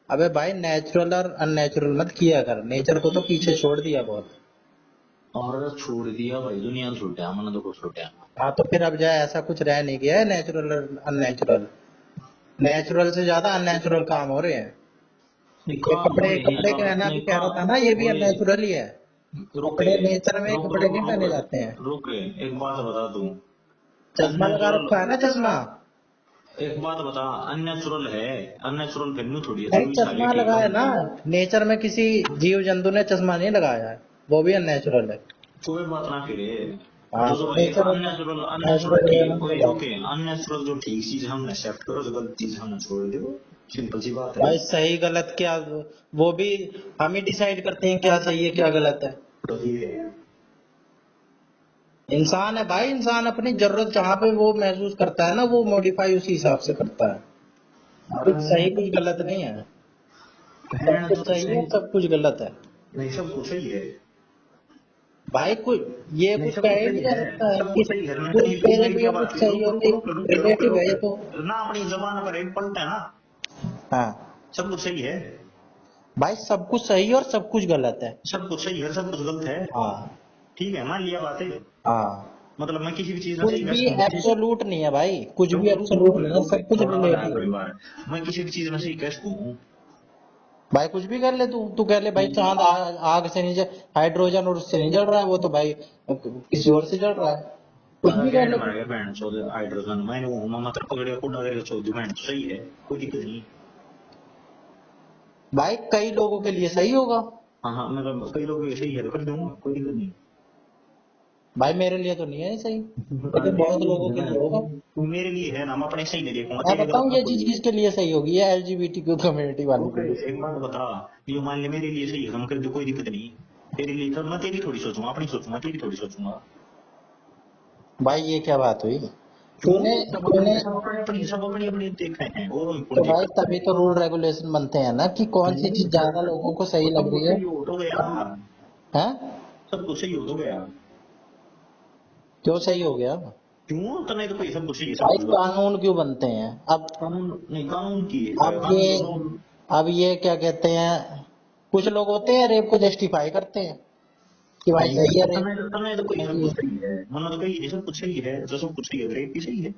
अबे भाई नेचुरल और अननेचुरल मत किया कर, नेचर को तो पीछे छोड़ दिया बहुत। और छोड़ दिया भाई दुनिया ने छूटा मैंने तो कुछ छूटा। हाँ तो फिर अब जाए, ऐसा कुछ रह नहीं गया है नेचुरल और अननेचुरल, नेचुरल से ज्यादा अननेचुरल काम हो रहे हैं। नहीं ये काम हो कपड़े रहे हैं कपड़े अब कहना भी नहीं कह रहा था ना, ये भी वो ये अननेचुरल ही है। रुके कपड़े नेचर में रुक कपड़े रुक नहीं रुक पहने जाते हैं। रुके एक बात बता दूं। चश्मा लगा अननेचुरल रखा है ना, चश्मा। एक बात बता अननेचुरल है अननेचुरल फिर नहीं थोड़ी है भाई तुम भी साले चश्मा ठीक हो। लगाया ना, नेचर में किसी जीव जंतु ने चश्मा नहीं लगाया है, वो भी अननेचुरल है। कोई बात ना फिर हाँ तो तो एक nature unnatural unnatural natural way ठीक में कोई चला। ओके अननेचुरल जो ठीक चीज हमने एक्सेप्ट करो जो गलत चीज हमने छोड़ दो सिंपल सी बात है। भाई सही गलत क्या, वो भी हम ही डिसाइड करते हैं क्या सही है क्या गलत है। तो ये इंसान है भाई, इंसान अपनी जरूरत जहाँ पे वो महसूस करता है ना, वो मॉडिफाई उसी हिसाब से करता है। कुछ सही कुछ गलत नहीं है, सब बहन कुछ तो सही है सही सब कुछ गलत है। नहीं सब कुछ सही है भाई कुछ ये नहीं कुछ सब कहा कुछ ही सही नहीं जा है सकता है सब कि कुछ सही है मैं तू कहीं तेरे मेरी क्या लिए बात कुछ है सही और रिलेटिव है ये तो। ना अपनी जबान पर एक पलटा है ना हाँ सब कुछ सही है भाई सब कुछ सही और सब कुछ गलत है। सब कुछ सही है सब कुछ गलत है हाँ ठीक है मान लिया बात है हाँ, मतलब मैं किसी भी चीज में कुछ सही कह भी सकूं एब्सोल्यूट नहीं है भाई, कुछ भी रुक रुक एब्सोल्यूट रुक नहीं है, रुक सब कुछ थोड़ा सा ध्यान रिलेटिव दो है। एक बार मैं किसी भी चीज में सही कह सकूं भाई कुछ भी कर ले तू, तू कह ले भाई चांद आग से नहीं जल, हाइड्रोजन और उससे नहीं जल रहा है, वो तो भाई किसी और से जल रहा है, कुछ भी कह गैंड ले मार तू। गया बैंड चौदह हाइड्रोजन मैंने वो मतलब पकड़े को डालेगा चौदह बैंड सही है कोई दिक्कत नहीं। भाई कई लोगों के लिए सही होगा। हाँ हाँ मतलब कई लोग सही है तो कर दूंगा कोई दिक्कत नहीं। भाई मेरे लिए तो नहीं है ये सही, लेकिन बहुत लोगों के लिए होगा। तू मेरे लिए है ना मैं अपने सही नहीं देखूंगा मैं तेरे बताऊं गलत ना ये चीज खोलिए। किसके लिए सही होगी, ये एलजीबीटी कम्युनिटी वालों के ओके लिए। एक बात बता ये मान ले मेरे लिए सही है तो मैं कर दूं कोई दिक्कत नहीं। तेरे लिए तो मैं तेरी थोड़ी सोचूंगा अपनी सोचूंगा तेरी थोड़ी सोचूंगा। भाई ये क्या बात हुई? क्यों तूने तूने सब अपनी अपनी देख रहे हैं और तो कौन भाई दिक्कत तभी तो रूल रेगुलेशन बनते हैं ना, कि कौन सी चीज ज्यादा लोगों को सही सब लग कुछ रही है। सही हो तो गया हैं? सब कुछ सही हो तो गया क्यों सही हो गया? क्यों तो नहीं तो कोई सब कुछ सही है सब भाई कुछ गलत। कानून क्यों बनते हैं अब? कानून नहीं कानून की अब ये कानून दोनों अब ये क्या कहते हैं, कुछ लोग होते हैं रेप को जस्टिफाई करते हैं कि भाई नहीं सही है रेप। तने तो कोई सब कुछ सही है मनो तो कही सब कुछ सही है जो सब कुछ सही है ब्रेक भी सही है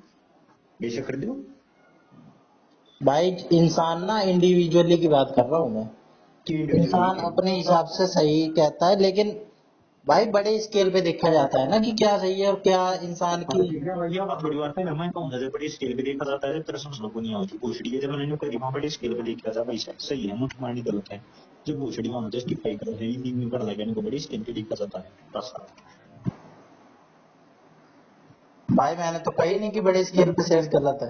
बेशक कर दो। भाई इंसान ना इंडिविजुअली की बात कर रहा हूँ मैं, कि इंडिविजुअली इंसान अपने हिसाब से सही कहता है, लेकिन भाई बड़े स्केल पे देखा जाता है ना कि क्या सही है और क्या इंसान हाँ की। तो ठीक है भैया बात बड़ी बात है ना मैं कहूँ जब बड़ी स्केल पे देखा जाता है जब तेरा समझ लो को नहीं आती पूछड़ी है जब मैंने न्यू करी वहाँ बड़ी स्केल पे देखा था भाई सही है मुठ मारनी गलत है जब पूछड़ी वहाँ जस्टिफाई कर रहे हैं न्यू कर लगा इनको बड़ी स्केल पे देखा जाता है बस। भाई मैंने तो कही नहीं कि बड़े स्केल पे सेल्स गलत है,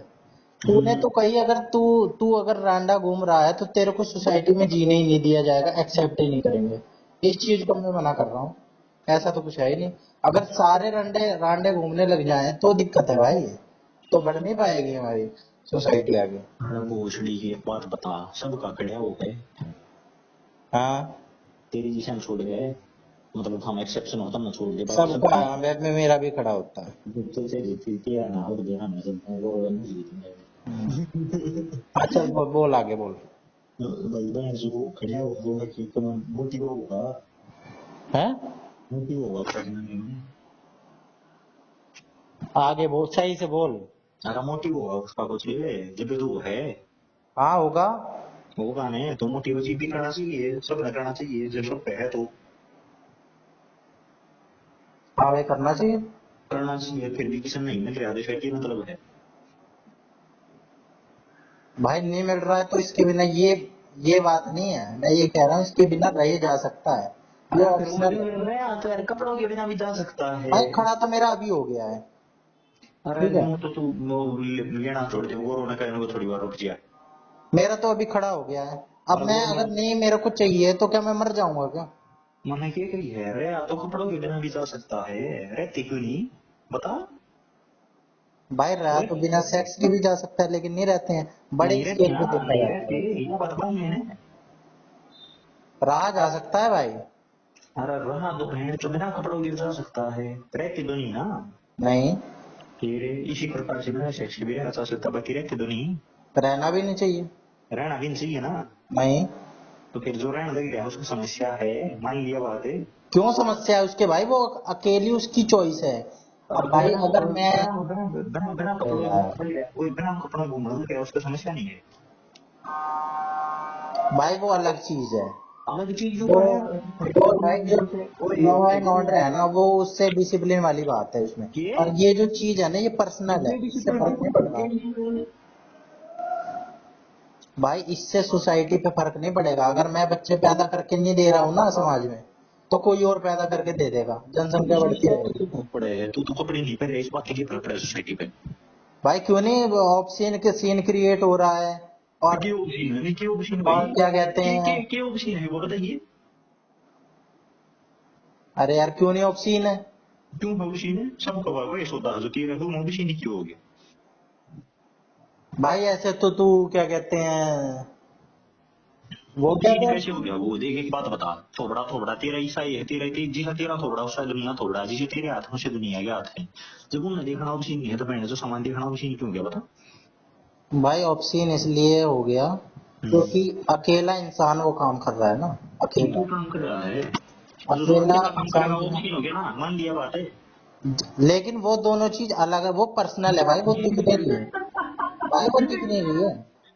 तूने तो कही अगर तू तू अगर रांडा घूम रहा है तो तेरे को सोसाइटी में जीने ही नहीं दिया जाएगा, एक्सेप्ट ही नहीं करेंगे। इस चीज को मैं मना कर रहा हूँ, ऐसा तो कुछ है ही नहीं। अगर सारे रांडे रांडे घूमने लग जाएं तो दिक्कत है भाई, तो बढ़ नहीं पाएगी हमारी सोसाइटी आगे। पूछड़ी की एक बात बता सबका खड़ा हो गए हाँ तेरी जिसे हम छोड़ गए मतलब हम एक्सेप्शन होता ना छोड़ दे बाकी सब सबका, हाँ वेब में मेरा भी खड़ा होता है। तो से जीती क्या ना और देना ना सब वो जीतने अच्छा बोल आगे बोल। भाई बहन जो खड़ा होगा कि तुम मोटिव होगा है मोटिव होगा करने में आगे बोल, सही से बोल। अगर मोटिव होगा उसका कुछ जब तो है हाँ होगा। होगा नहीं तो मोटिव जी भी करना चाहिए सब ने करना चाहिए जब सब पे है तो हाँ भाई करना चाहिए। करना चाहिए फिर भी किसी नहीं मिल रहा है फिर क्या मतलब है। भाई नहीं मिल रहा है तो इसके बिना ये बात नहीं है, मैं ये कह रहा हूँ इसके बिना रह जा सकता है, ये अरे फिर ऑप्शनल है। मैं तो यार कपड़ों के बिना भी जा सकता है। भाई खड़ा तो मेरा अभी हो गया है, अरे ठीक है, वो तो तू वो लेना छोड़ दे, वो रोना करने को थोड़ी बार रुक जा। मेरा तो अभी खड़ा हो गया है। अब और मैं वो अगर नहीं मेरे को चाहिए तो क्या मैं मर जाऊंगा क्या? मैंने क्या कही है, अरे यार तो कपड़ों के बिना भी जा सकता है, रहती क्यों नहीं बता। भाई रहा ओए तो बिना सेक्स के भी जा सकता है, लेकिन नहीं रहते हैं, बड़े नहीं रहती स्केल ना, पे देखा नहीं जाता रहती, है। ये बात बताऊं मैंने। रहा जा सकता है भाई। अरे रहा तो बहन तो बिना कपड़ों के भी जा सकता है, रहती तो नहीं ना। नहीं, फिर इसी प्रकार से बिना सेक्स के भी रह जा सकता, बाकी रहती तो नहीं। रहना भी नहीं चाहिए। रहना भी नहीं चाहिए ना। नहीं, तो फिर जो रहने लग रहा है उसकी समस्या है, मान लिया बात है। क्यों समस्या है उसके भाई, वो अकेली उसकी चॉइस है। अब तो भाई बिना अगर मैं, बिना बिना बिना बिना अरे कपड़ों यार, कोई बिना कपड़ों घूमना लग रहा है उसका समस्या नहीं है। भाई वो अलग चीज है। अलग चीज जो वो है। वो भाई जो लो एंड ऑर्डर है ना, वो उससे डिसिप्लिन वाली बात है उसमें। ये और ये जो चीज है ना, ये पर्सनल है, इससे फर्क नहीं पड़ता। भाई इससे सोसाइटी पे फर्क नहीं पड़ेगा, अगर मैं बच्चे पैदा करके नहीं दे रहा हूँ ना समाज में, तो कोई और पैदा करके दे देगा, जनसंख्या बढ़ती रहेगी। पड़े तू तो कपड़े नहीं पहन रहे, इस बात की फर्क है सोसाइटी पे। भाई क्यों नहीं ऑप्शन के सीन क्रिएट हो रहा है। और क्यों ऑप्शन है, क्यों ऑप्शन भाई, क्या कहते हैं, क्यों ऑप्शन है वो बताइए। अरे यार क्यों नहीं ऑप्शन है? क्यों ऑप्शन है, सबका भाई सोता है जो तेरा तुम ऑप्शन क्यों हो गया। भाई ऐसे तो तू क्या कहते हैं, वो क्या ऑप्शन था, कैसे हो गया, वो देख एक बात बता। थोबड़ा थोबड़ा तेरा ईसाई है, तेरा जिसका तेरा थोबड़ा उसका दुनिया थोबड़ा, जिसे तेरे हाथ से दुनिया के हाथ है। जब उन्हें देखना ऑप्शन नहीं है तो मैंने जो सामान देखना ऑप्शन क्यों गया बता। भाई ऑप्शन इसलिए हो गया क्योंकि अकेला इंसान वो काम कर रहा है ना, तू अकेला, काम कर रहा है, और जो अकेला अकेला काम इंसान। करेगा वो ऑप्शन हो गया ना, मान लिया बात है। लेकिन वो दोनों चीज अलग है, वो पर्सनल है भाई, वो दिख नहीं रही है। भाई वो दिख नहीं रही है,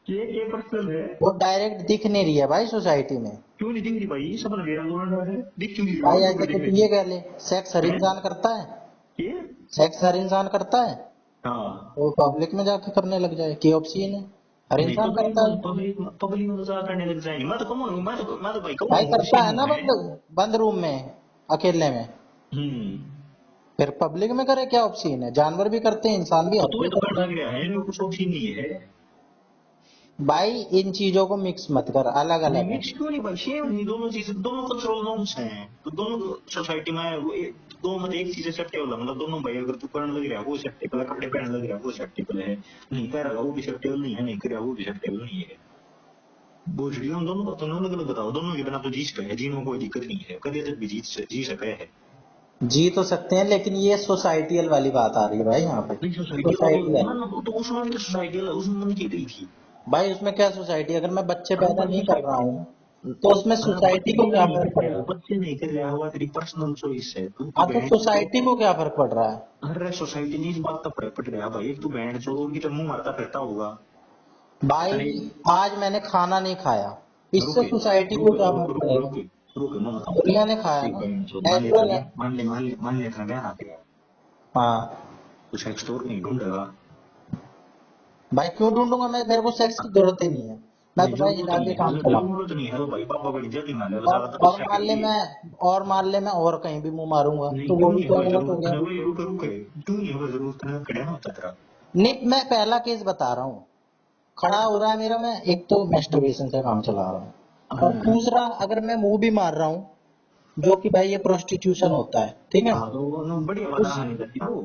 ये पर्सन है। वो डायरेक्ट दिख नहीं रही है भाई सोसाइटी में। क्यों नहीं दिख रही भाई, सब लगे रहा है, दिख क्यों नहीं रही भाई और ऐसे ऊपर तो दिख तू रही ये कह ले, सेक्स हर है। इंसान करता है, ये सेक्स हर इंसान करता है, हाँ। वो पब्लिक में जाके करने लग जाए, की ऑप्शन है, हर नहीं इंसान पब्लिक करता है। पब्लिक पब्लिक में तो ज्यादा करने लग जाएंगे, मैं तो कम हूँ, मैं तो भाई कम भाई हूँ, करता ऑप्शन है हूँ ना, मैं। बंद बंद रूम में, अकेले में। हम्म। फिर पब्लिक में करे क्या ऑप्शन है, जानवर भी करते हैं, इंसान भी तो हर तू कोई ही तो करता करने है। लग रहा है, मेरे को कुछ ऑप्शन नहीं है। भाई इन चीजों को मिक्स मत कर, अलग नहीं अलग है। मिक्स क्यों नहीं भाई, सेम नहीं, दोनों चीजें, दोनों कल्चरल नॉर्म्स हैं, तो दोनों सोसाइटी में दो मतलब एक चीज एक्सेप्टेबल है, मतलब दोनों भाई अगर तू करने लग रहा है वो एक्सेप्टेबल है, कपड़े पहनने लग रहा है वो एक्सेप्टेबल है, नहीं पहन रहा वो भी एक्सेप्टेबल नहीं है, नहीं कर रहा वो भी एक्सेप्टेबल नहीं है। भोजड़ी हम दोनों को दोनों अलग अलग बताओ, दोनों के बिना तो जी सकते हैं, जीने में कोई दिक्कत नहीं है, कभी तक भी जी सके है। जी तो सकते हैं, लेकिन ये सोसाइटियल वाली बात आ रही है भाई यहाँ पे, नहीं सोसाइटी सोसाइटी ना वाली। ना, तो उसमें भी सोसाइटी उसमें मन की गई थी। भाई उसमें क्या सोसाइटी, अगर मैं बच्चे अरे पैदा नहीं बच्चे कर रहा हूँ तो उसमें अरे सोसाइटी को बच्चे क्या नहीं फर्क कर पड़ रहा, रहा है? बच्चे नहीं कर रहा हुआ, तेरी पर्सनल चॉइस है, तू हाँ तो बहन चो। सोसाइटी को क्या फर्क पड़ रहा है? अरे सोसाइटी ने इस बात का फर्क पड़ रहा है भाई, एक तू बहन चो उनकी तो मुंह मारता फिरता होगा। भाई अरे आज मैंने खाना नहीं खाया, इससे रुके सोसाइटी को रुके क्या रुके फर्क रुके पड़ेगा? रुके रुके मैं बताऊँ दुनिया ने खाया एक ना, बहन चो, नेचुरल है। मान ले इतना बहन आते हैं, हाँ तो सेक्स तो और नहीं ढूंढेगा। भाई क्यों ढूंढूंगा मैं, मेरे को सेक्स की जरूरत ही नहीं है, मैं नहीं तो भाई जरूरत जाके नहीं काम है, चलाऊं। जरूरत नहीं है तो भाई पापा बड़ी जल्दी मान ले, और ज्यादा और तपस्या मान ले करिए। मैं और मान ले मैं और कहीं भी मुंह मारूंगा नहीं तो वो क्यों भी नहीं तो होगा गलत हो जरूरत गया। है, वही रुके रुके, क्यों नहीं होगा जरूरत है, खड़ा होता तेरा। नहीं मैं पहला केस बता रहा हूँ, खड़ा हो रहा है मेरा, मैं एक तो मेस्टरबेशन से काम चला रहा हूँ, और हाँ दूसरा अगर मैं मुंह भी मार रहा हूँ, जो कि भाई ये प्रोस्टिट्यूशन होता है, ठीक है। तो वो बढ़िया उस बता नहीं करती वो।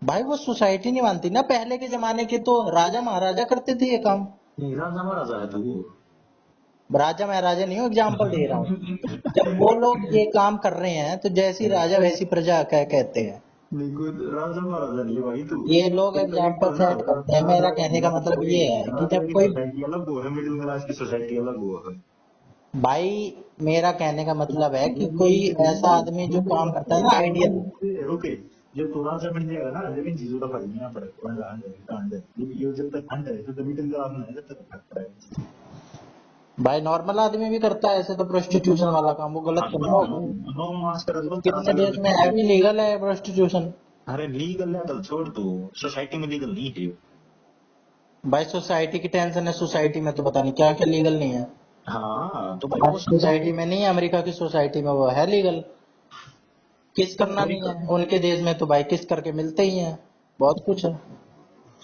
भाई वो सोसाइटी नहीं मानती ना, पहले के जमाने के तो राजा महाराजा करते थे ये काम। नहीं राजा महाराजा है तो वो। राजा महाराजा नहीं हूँ, एग्जाम्पल दे रहा हूँ। जब वो लोग ये काम कर रहे हैं तो जैसी राजा वैसी प्रजा क्या कहते हैं, नहीं कोई राजा महाराजा नहीं है भाई तू। ये लोग तो पहले एग्जाम्पल ना, सेट करते हैं। मेरा कहने का मतलब ये है कि राजा जब की कोई, सोसाइटी अलग हुआ है, मिडिल क्लास की सोसाइटी अलग हुआ है। भाई मेरा कहने का मतलब है कि कोई ऐसा आदमी जो काम करता है ना आइडियल, ओके, जब तू राजा बन जाएगा ना, लेकिन चीजों का फर्क नहीं पड़ेगा, ये जब तक अंडर है तो मिडिल क्लास में है, जब तक फर्क पड़ेगा। भाई नॉर्मल आदमी भी करता है ऐसे तो प्रोस्टिट्यूशन वाला काम, वो गलत हाँ थोड़ा तो होगा। नौ मास कर दो कितने देश में है भी लीगल है प्रोस्टिट्यूशन। अरे लीगल है तो छोड़ तू, सोसाइटी में लीगल नहीं है। भाई सोसाइटी की टेंशन है, सोसाइटी में तो पता नहीं क्या क्या लीगल नहीं है। हाँ तो भाई वो हमारी सोसाइटी में नहीं है, अमेरिका की सोसाइटी में वो है लीगल। किस करना नहीं है, उनके देश में तो भाई किस करके मिलते ही हैं, बहुत कुछ है।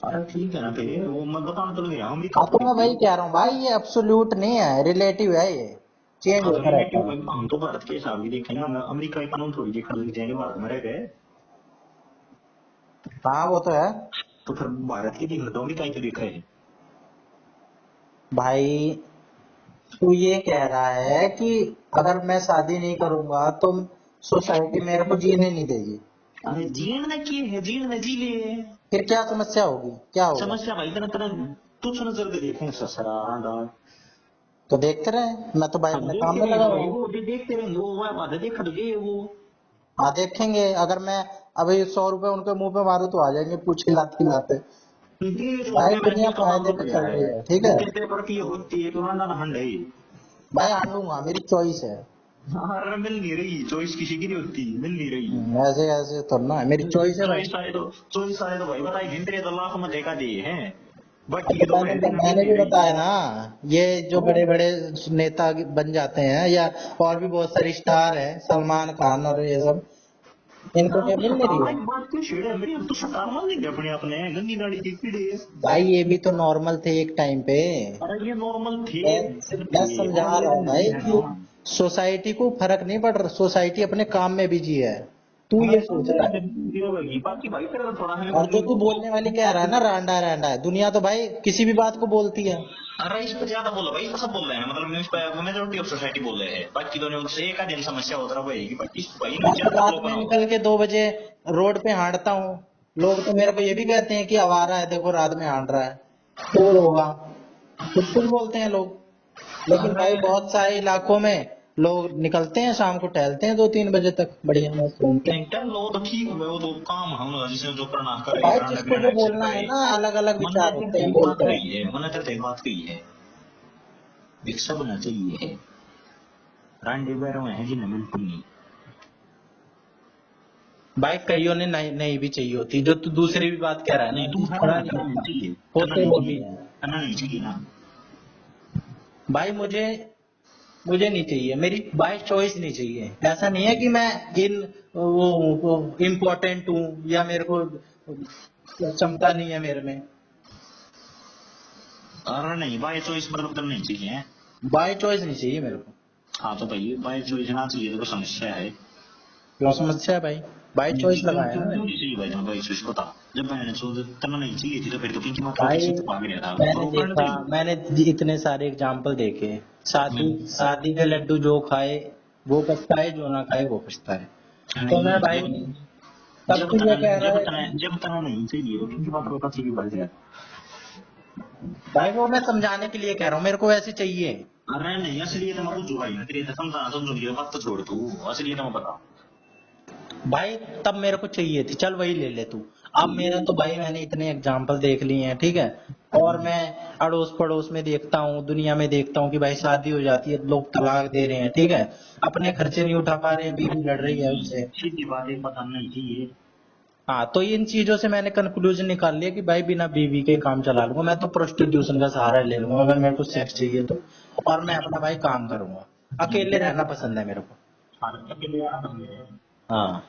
अरे ठीक है ना, फिर वो मैं बताना तो नहीं रहा हूँ, अमेरिका हाँ तो तो मैं वही कह रहा हूँ भाई, ये एब्सोल्यूट नहीं है, रिलेटिव है, ये चेंज हाँ तो होता रहता रिलेटिव है। हम तो भारत के हिसाब भी देखेंगे, हम अमेरिका के कानून थोड़ी देखने लग जाएंगे, भारत में रह गए। हाँ वो तो है। तो फिर भारत के देखने तो अमेरिका ही तो देख रहे हैं। भाई तू ये कह रहा है कि अगर मैं शादी नहीं करूंगा तो सोसाइटी मेरे को जीने नहीं देगी, अरे जीण की है, जीण जी ले। फिर क्या समस्या होगी, क्या होगा? समस्या भाई तरह तरह तुच्छ नजर से देखें ससुरा डाल। तो देखते रहे, मैं तो भाई हम अपने काम देखते में लगा रहेंगे हुआ भाई, हूँ। वो देखते रहेंगे, वो बात देखा तो ये वो। हाँ देखेंगे, अगर मैं अभी 100 रुपए उनके मुंह पे मारूं तो आ जाएंगे पूछ खिलाते खिलाते। ये जो भाई है दुनिया मैंने कमाल फायदे तो पे किया चल है, रही है, ठीक वो है। कहते पर की होती है तो ना हंड है। भाई आऊंगा, मेरी चॉइस है। हाँ मिल नहीं रही चॉइस, किसी की नहीं होती, मिल नहीं रही। ऐसे ऐसे तो ना, मेरी चॉइस है भाई। चॉइस आए तो भाई बताई घंटे तो लाख में देखा दिए हैं, बाकी तो की तो मैंने कहते हैं मिल मैंने नहीं भी रही। बताया ना, ये जो बड़े बड़े नेता बन जाते हैं, या और भी बहुत सारे स्टार हैं, सलमान खान और ये सब, इनको हाँ क्या तो मिल नहीं रही सतारा है? की बात क्यों छेड़े, मेरी हम तो सतार मान लेंगे अपने अपने गंदी नाड़ी की कीड़े। भाई ये भी तो नॉर्मल थे एक टाइम पे। अरे ये नॉर्मल थे, मैं फिर मैं थे समझा और ये रहा हूँ नहीं भाई है कि ना। सोसाइटी को फर्क नहीं पड़ रहा, सोसाइटी अपने काम में बिजी है, तू हाँ ये तो सोच रहा है। ये होगी बाकी भाई तेरा तो थोड़ा है और जो तू मतलब। बोलने वाली कह रहा है ना, रांडा रांडा है दुनिया, तो भाई किसी भी बात को बोलती है। अरे इस पे ज्यादा बोलो भाई, इस पे सब बोल रहे हैं, मतलब इस पे मेजोरिटी ऑफ सोसाइटी बोल रहे हैं, बाकी दोनों से एक आधी समस्या होता रहा है कि बाकी भाई मैं तो ज्यादा रात लोग में ना हो। निकल के 2 बजे रोड पे हांटता हूँ, लोग तो मेरे को ये भी कहते हैं कि आवारा है, देखो रात में हांट रहा है, चोर होगा, कुछ कुछ बोलते हैं लोग। लेकिन अरे भाई बहुत सारे इलाकों में लोग निकलते हैं शाम को, टहलते हैं 2-3 बजे तक, बढ़िया मस्त घूमते हैं। नहीं कर लो तो ठीक है, वो तो काम है उनका, जिसे जो करना तो करे, भाई रांडा जिसको बिरांडा जो एक्सेप्ट बोलना करे। है ना, अलग अलग मन विचार ने होते हैं, तेरी बात बोलते कही हैं। है, मन ने तेरी बात कही है, विकसा होना चाहिए, रांडे बैरों है जिन्हें बिल्कुल नहीं। भाई कईयों ने नहीं नहीं भी चाहिए होती, जो तू दूसरी भी बात कह रहा है नहीं ना, तू है पता ना, करना नहीं, नहीं चाहिए, करना होते नहीं वो भी चाहिए, है। करना नहीं चाहिए ना। भाई मुझे मुझे नहीं चाहिए, मेरी बाय चॉइस नहीं चाहिए। ऐसा नहीं है कि मैं इन वो इम्पोर्टेंट हूँ, या मेरे को क्षमता नहीं है मेरे में। अरे नहीं बाय चॉइस मतलब करना नहीं चाहिए। बाय चॉइस नहीं चाहिए मेरे को। हाँ तो भाई बाय चॉइस ना चाहिए तो कोई समस्या है। क्यों समस्या है भाई? बाय चॉइस क्यों लगाया क्यों ना क्यों मैंने। नहीं चाहिए भाई, तुम्हें बाय चॉइस बता। जब मैंने सोचा करना नहीं चाहिए थी तो फिर तो किनकी बात होती भाई थी, तो भाग गया था और मैंने वो करना देखा, चाहिए। मैंने इतने सारे एग्जाम्पल देखे, शादी हम्म। शादी के लड्डू जो खाए वो पछताए, जो ना खाए वो पछताए। तो मैं नहीं भाई, जब तब तू ये कह रहा है कि जब तना नहीं चाहिए तो किनकी बात होता चाहिए भाई यार। भाई वो मैं समझाने के लिए कह रहा हूँ, मेरे को वैसे चाहिए। अरे नहीं असलियत में पूछो भाई, तेरी समझा समझो ये बात तो छोड़ तू, असलियत में बता। भाई तब मेरे को चाहिए थी, चल वही ले ले तू। अब मेरा तो भाई मैंने इतने एग्जाम्पल देख लिए हैं, ठीक है। और मैं अड़ोस पड़ोस में देखता हूँ, दुनिया में देखता हूँ कि भाई शादी हो जाती है, लोग तलाक दे रहे हैं, ठीक है, अपने खर्चे नहीं उठा पा रहे हैं, बीवी लड़ रही है उससे। सीधी बात एक पता नहीं चाहिए। हाँ तो इन चीजों से मैंने कंक्लूजन निकाल लिया कि भाई बिना बीवी के काम चला लूंगा, मैं तो प्रोस्टिट्यूशन का सहारा ले लूंगा अगर मेरे को सेक्स चाहिए तो। और मैं अपना भाई काम करूंगा, अकेले रहना पसंद है मेरे को। हाँ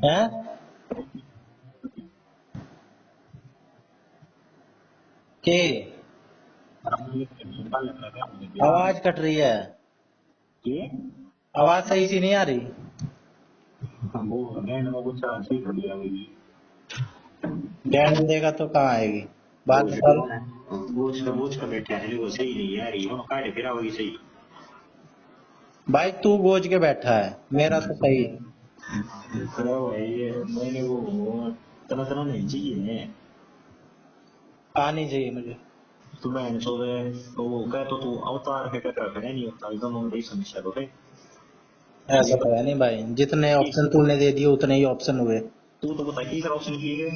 है। के आवाज कट रही है, आवाज सही सी नहीं आ रही। बैंड देगा तो कहाँ आएगी, बात तो कर। बोझ का बैठा है वो सही नहीं है रही, काटे फिरा वही सही। भाई तू गोज के बैठा है, मेरा तो सही है। खड़ा हुआ है ये, मैंने वो तना तना नहीं चाहिए। आनी चाहिए मुझे। तो मैंने सोचा तो वो कह तो तू अवतार है, कहता है नहीं होता एकदम बड़ी समस्या तो है। ऐसा तो है नहीं भाई, जितने ऑप्शन तूने दे दिए उतने ही ऑप्शन हुए। तू तो बता की ऑप्शन किए गए।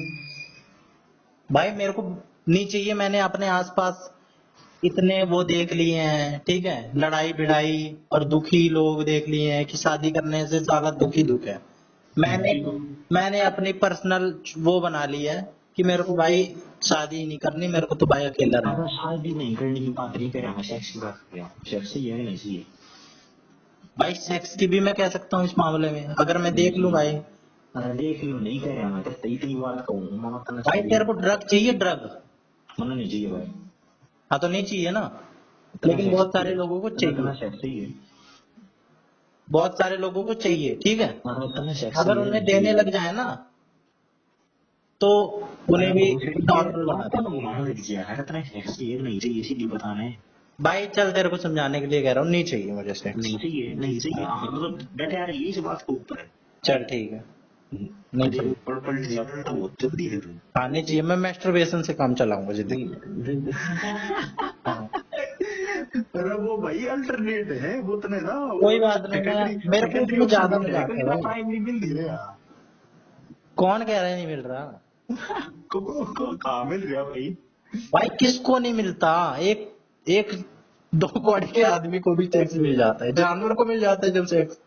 भाई मेरे को नहीं चाहिए, मैंने अपने आसपास इतने वो देख लिए हैं, ठीक है, लड़ाई भिड़ाई और दुखी लोग देख लिए हैं कि शादी करने से ज्यादा दुखी दुख है। मैंने मैंने अपनी पर्सनल वो बना ली है कि मेरे को भाई शादी नहीं करनी, मेरे को तो भाई अकेला रहना। अगर शादी नहीं करने की बात नहीं कर रहा, मैं सेक्स की बात कर रहा हूँ। सेक्स सही है या नहीं सही है? भाई सेक्स की भी मैं कह सकता हूँ इस मामले में, अगर मैं देख लूं भाई। अरे देख लो, नहीं कह रहा मैं, तो इतनी बात कहूँ मैं करना भाई तेरे को चाहिए। ड्रग चाहिए, ड्रग? मना नहीं चाहिए भाई। हाँ तो नहीं चाहिए ना, इतना लेकिन सेक्स बहुत सारे लोगों को इतना चाहिए, सेक्स सही है। बहुत सारे लोगों को चाहिए, ठीक है। हाँ, इतना सेक्स अगर सही है उन्हें नहीं देने चाहिए। लग जाए ना तो उन्हें भी नॉर्मल बना आपका देंगे। मान लीजिए यार, इतना सेक्स सही है नहीं चाहिए, इसीलिए बताना है। भाई चल तेरे को समझाने के लिए कह रहा हूँ, नहीं चाहिए मुझे सेक्स। नहीं चाहिए, नहीं चाहिए, हाँ मतलब डटे आ रही है इस बात के ऊपर। चल ठीक है, नहीं कभी चाहिए। पलट दिया तो बहुत जल्दी है तू। हाँ नहीं चाहिए, मैं मैस्टरबेशन से काम चलाऊंगा जिंदगी में। नहीं हाँ अरे वो भाई अल्टरनेट है वो तो नहीं ना, वो कोई बात नहीं, मैं सेकेंडरी मेरे को सेकेंडरी उसमें ऑप्शन ज्यादा मिल मजा जाएगा, आता है लेकिन आप भाई। प्राइमरी मिल नहीं रहा। कौन कह रहा है नहीं मिल रहा? को कहाँ मिल रहा भाई? भाई किसको नहीं मिलता, एक एक दो कौड़ी के आदमी को भी सेक्स मिल जाता है, जानवर को मिल जाता है जब सेक्स।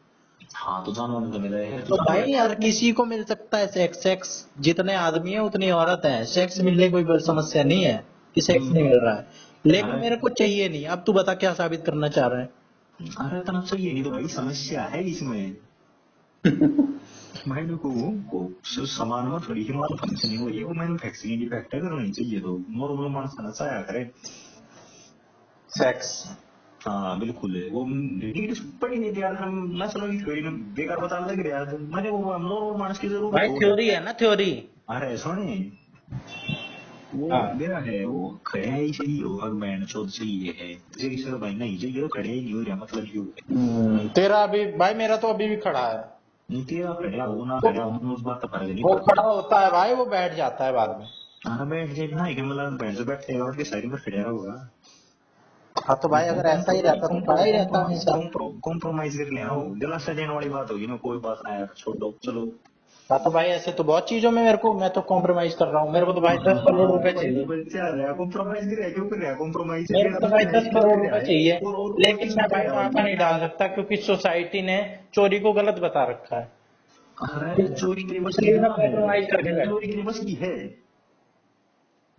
हाँ तो जानवर तो मिला है, तो तो जानवर भाई हर किसी को मिल सकता है सेक्स, सेक्स जितने आदमी है उतनी औरत है, सेक्स मिलने कोई बड़ी समस्या नहीं है कि सेक्स नहीं मिल रहा है, लेकिन अरे मेरे को चाहिए नहीं। अब तू बता क्या साबित करना चाह रहा है? अरे इतना चाहिए नहीं तो भाई समस्या है इसमें। भाई देखो वो सामान में थोड़ी ही माल फंक्शनिंग हो रही है, वो मैन्युफैक्चरिंग डिफेक्ट है, अगर नहीं चाहिए तो नॉर्मल मानस खाना चाया करे। सेक्स हाँ बिल्कुल है वो नीड पड़ी नहीं थी यार, हम मैं चलो इस थ्योरी में बेकार बता लग रहा है, मैंने वो नॉर्मल मानस की जरूरत भाई हो थ्योरी है। है ना, थ्योरी। अरे सुने, वो हाँ मेरा है वो खड़े ही सही होगा, बैंड चौथ चाहिए है तुझे किसी का भाई नहीं चाहिए, तो खड़े ही नहीं हो रहा मतलब क्यों है। तेरा अभी भाई, मेरा तो अभी भी खड़ा है। नहीं तेरा खड़ा हो ना वो खड़ा हो तो उस बात का फर्क नहीं वो पड़ता। खड़ा होता है भाई, वो बैठ जाता है बाद में। हाँ बैठ जाए ना कि मतलब बैठ से बैठते और के साइड में खड़ा होगा। हाँ तो भाई अगर ऐसा ही रहता तो खड़ा ही रहता हमेशा। कॉम्प्रोमाइज कर लेना, वो दिलासा देने वाली बात होगी ना, कोई बात ना यार छोड़ दो चलो। हाँ तो भाई ऐसे तो बहुत चीजों में मेरे को, मैं तो कॉम्प्रोमाइज कर रहा हूँ, मेरे को तो भाई 10 करोड़ रुपए भाई चाहिए। बच्चा रहा कॉम्प्रोमाइज कर रहा है, क्यों कर रहा है कॉम्प्रोमाइज, मेरे तेरा को तो भाई बच्चा है 10 करोड़ कर रहा रुपए है। चाहिए, और लेकिन चीज मैं कर भाई रहा वहां पर नहीं डाल सकता क्योंकि सोसाइटी ने चोरी को गलत बता रखा है। है। ठीक है, चोरी के लिए बस की इसलिए मैं ना है, कॉम्प्रोमाइज करके बैठा चोरी हूँ। के लिए बस की है।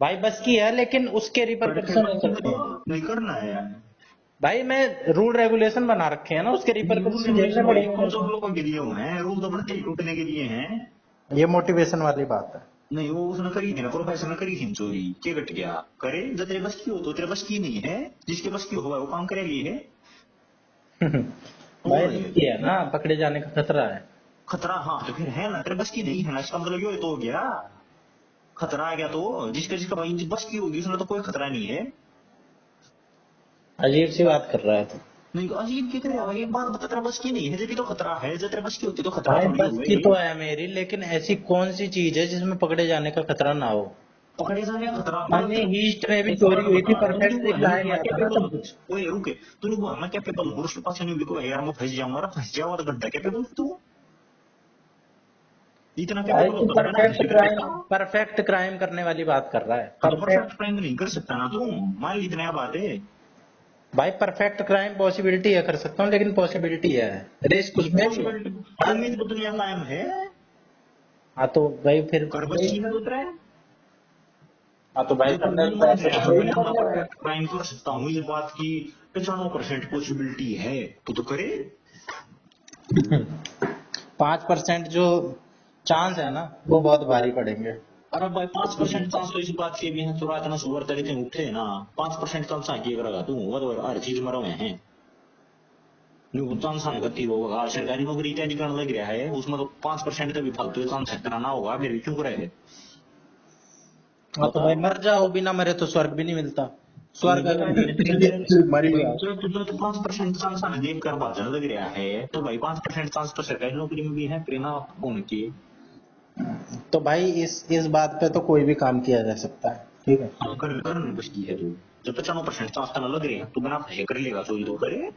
भाई बस की है, लेकिन उसके करके रिपरकशन हो बस की सकते तो हैं। नहीं करना है यार। भाई मैं रूल रेगुलेशन बना रखे हैं ना, उसके रूल रिपरकशन झेलने रेगुलेशन भाई पड़ेंगे मेरे कमजोर को। लोगों के लिए हुए हैं, रूल तो बनते ही टूटने के लिए हैं। ये मोटिवेशन वाली बात है। नहीं वो उसने करी थी ना, प्रोफेसर ने करी थी चोरी, क्या कट गया करे, जो तेरे बस की हो तो तेरे बस की नहीं है, जिसके बस की होगा वो काम करेगी है। भाई और रिस्की है ना, पकड़े जाने का खतरा है। खतरा, हाँ तो फिर है ना, तेरे बस की नहीं है ना, इसका मतलब ये तो हो गया खतरा आ गया, तो जिसका जिसका भाई बस की होगी उसमें तो कोई खतरा नहीं है। अजीब सी बात कर रहा है तू। नहीं तो अजीब की तरह भाई, एक बात बता, तेरा बस की नहीं है जब भी तो खतरा है, जब तेरे बस की होती तो खतरा भाई थोड़ी बस की होगी। तो है मेरी, लेकिन ऐसी कौन सी चीज है जिसमें पकड़े जाने का खतरा ना हो? पकड़े जाने का खतरा मनी मतलब हीस्ट में भी एक चोरी बात हुई थी, बता, तूने परफेक्ट वो है दिखलाया मैं गया था ना कैपेबल सब कुछ। ओए रुके, तूने वो मैं कैपेबल हूँ उसके पास नहीं बिल्कुल यार, मैं फंस जाऊंगा, फंस जाऊंगा तो घंटा कैपेबल तू इतना भाई कैपेबल तू होता तो बिना फंसे कर देता। परफेक्ट क्राइम करने वाली बात कर रहा है, हाँ तो परफेक्ट। परफेक्ट क्राइम नहीं कर सकता ना तू, मान ली इतनी बात है। भाई परफेक्ट क्राइम पॉसिबिलिटी है, कर सकता हूँ, लेकिन पॉसिबिलिटी है, रिस्क उसमें भी है। पॉसिबिलिटी उम्मीद तो दुनिया कायम है, हाँ तो भाई फिर कर बस की है तो उतरा है। हाँ तो भाई जो तू करने नहीं तो मान पैसे रहा तो है कोई मैं नहीं करने वाला। परफेक्ट क्राइम कर सकता हूँ, इस बात की 95% पॉसिबिलिटी है, तो करे। 5% जो चांस है ना, वो बहुत भारी पड़ेंगे। अरे भाई 5% चांस तो इस बात के भी है, तो रात ना सुबह तरीके उठे ना, 5% चांस आगे करेगा तू, वो तो हर चीज मरो हैं। नहीं वो चांस आने गति होगा, सरकारी नौकरी इत्यादि करने लग रहा है उसमें तो 5% का भी फालतू चांस ना होगा, फिर भी क्यों करे हाँ तो बता। भाई मर जाओ, बिना मरे तो स्वर्ग भी नहीं मिलता। स्वर्ग नहीं अगर भाई मिलने के लिए तो मर ही भाई जाओ। जो तुझे तो 5% चांस आने देख कर बात लग रहा है, तो भाई 5% चांस तो सरकारी नौकरी में भी है प्रेरणा होने की। तो भाई इस बात पे तो कोई भी काम किया जा सकता है, ठीक है। हाँ कर कर बस की है तू, जब 95% चांस तो लग रहे हैं तू बिना फंसे कर लेगा, चोरी तो करे।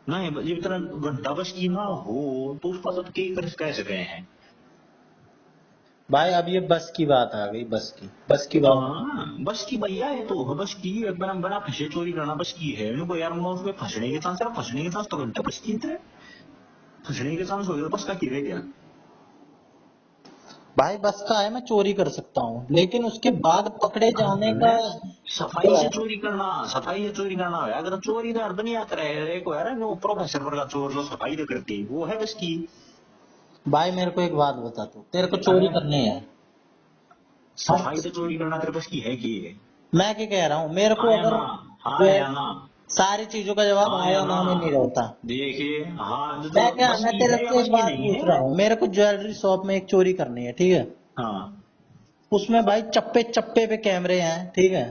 नहीं जब इतना घंटा बस की ना हो तो उस पास तो कह सके हैं। भाई अब ये बस की बात आ गई, बस की बात। हाँ बस की भैया है तो बस की बना बना फंसे चोरी करना बस की है, उनको यार मैं उसमें फंसने के चांस है, फंसने के चांस तो घंटा बस की थे, फंसने के चांस हो गए तो बस का की रह गया। भाई बस का है, मैं चोरी कर सकता हूँ, लेकिन उसके बाद पकड़े जाने का सफाई तो से है। चोरी करना, सफाई से चोरी करना है। अगर चोरी तो हर दुनिया करे, एक है ना वो प्रोफेसर वर्गा चोर जो सफाई तो करती वो है बस की। भाई मेरे को एक बात बता, तू तेरे को चोरी अरे करनी है हर, सफाई से चोरी करना तेरे बस की है कि? मैं क्या कह रहा हूँ, मेरे को हाँ या अगर ना? हाँ जो है या ना? सारी चीजों का जवाब हाँ हाँ या या ना? ना में नहीं रहता। देखिए हाँ मैं तो क्या, बस मैं की तेरे है या से बस एक की बात नहीं पूछ रहा है? हूँ, मेरे को ज्वेलरी शॉप में एक चोरी करनी है, ठीक है। हाँ। उसमें भाई चप्पे चप्पे पे कैमरे हैं, ठीक है।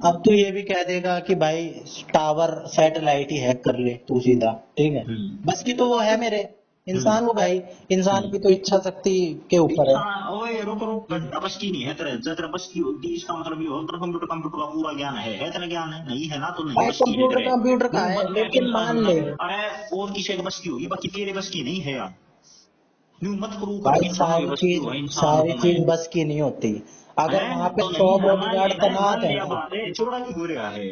अब तू ये भी कह देगा कि भाई टावर सैटेलाइट ही हैक कर ले तू सीधा, ठीक है। बस की तो वो है मेरे, इंसान हो भाई, इंसान की तो इच्छा शक्ति के ऊपर है। हाँ ओए रुक रुक, बस की नहीं है तेरे, जब तेरे बस की होती इसका मतलब ये हो तेरे कंप्यूटर कंप्यूटर का पूरा ज्ञान है तेरा ज्ञान है नहीं है ना तो नहीं भाई बस की है कंप्यूटर तेरे। कंप्यूटर का यूं है, मत कह कि लेकिन इंसान मान ना, ले अरे और किसी के बस की होगी बाकी तेरे बस की नहीं है यार। यूं मत करू कर भाई कि इंसानों के बस की हो, इंसान सारी हूं मैं। चीज बस की नहीं होती। अगर है वहां पे तो 100 नहीं है, बॉडीगार्ड तैनात मान है लिया ना, बात है, चोरा की हो रहा है।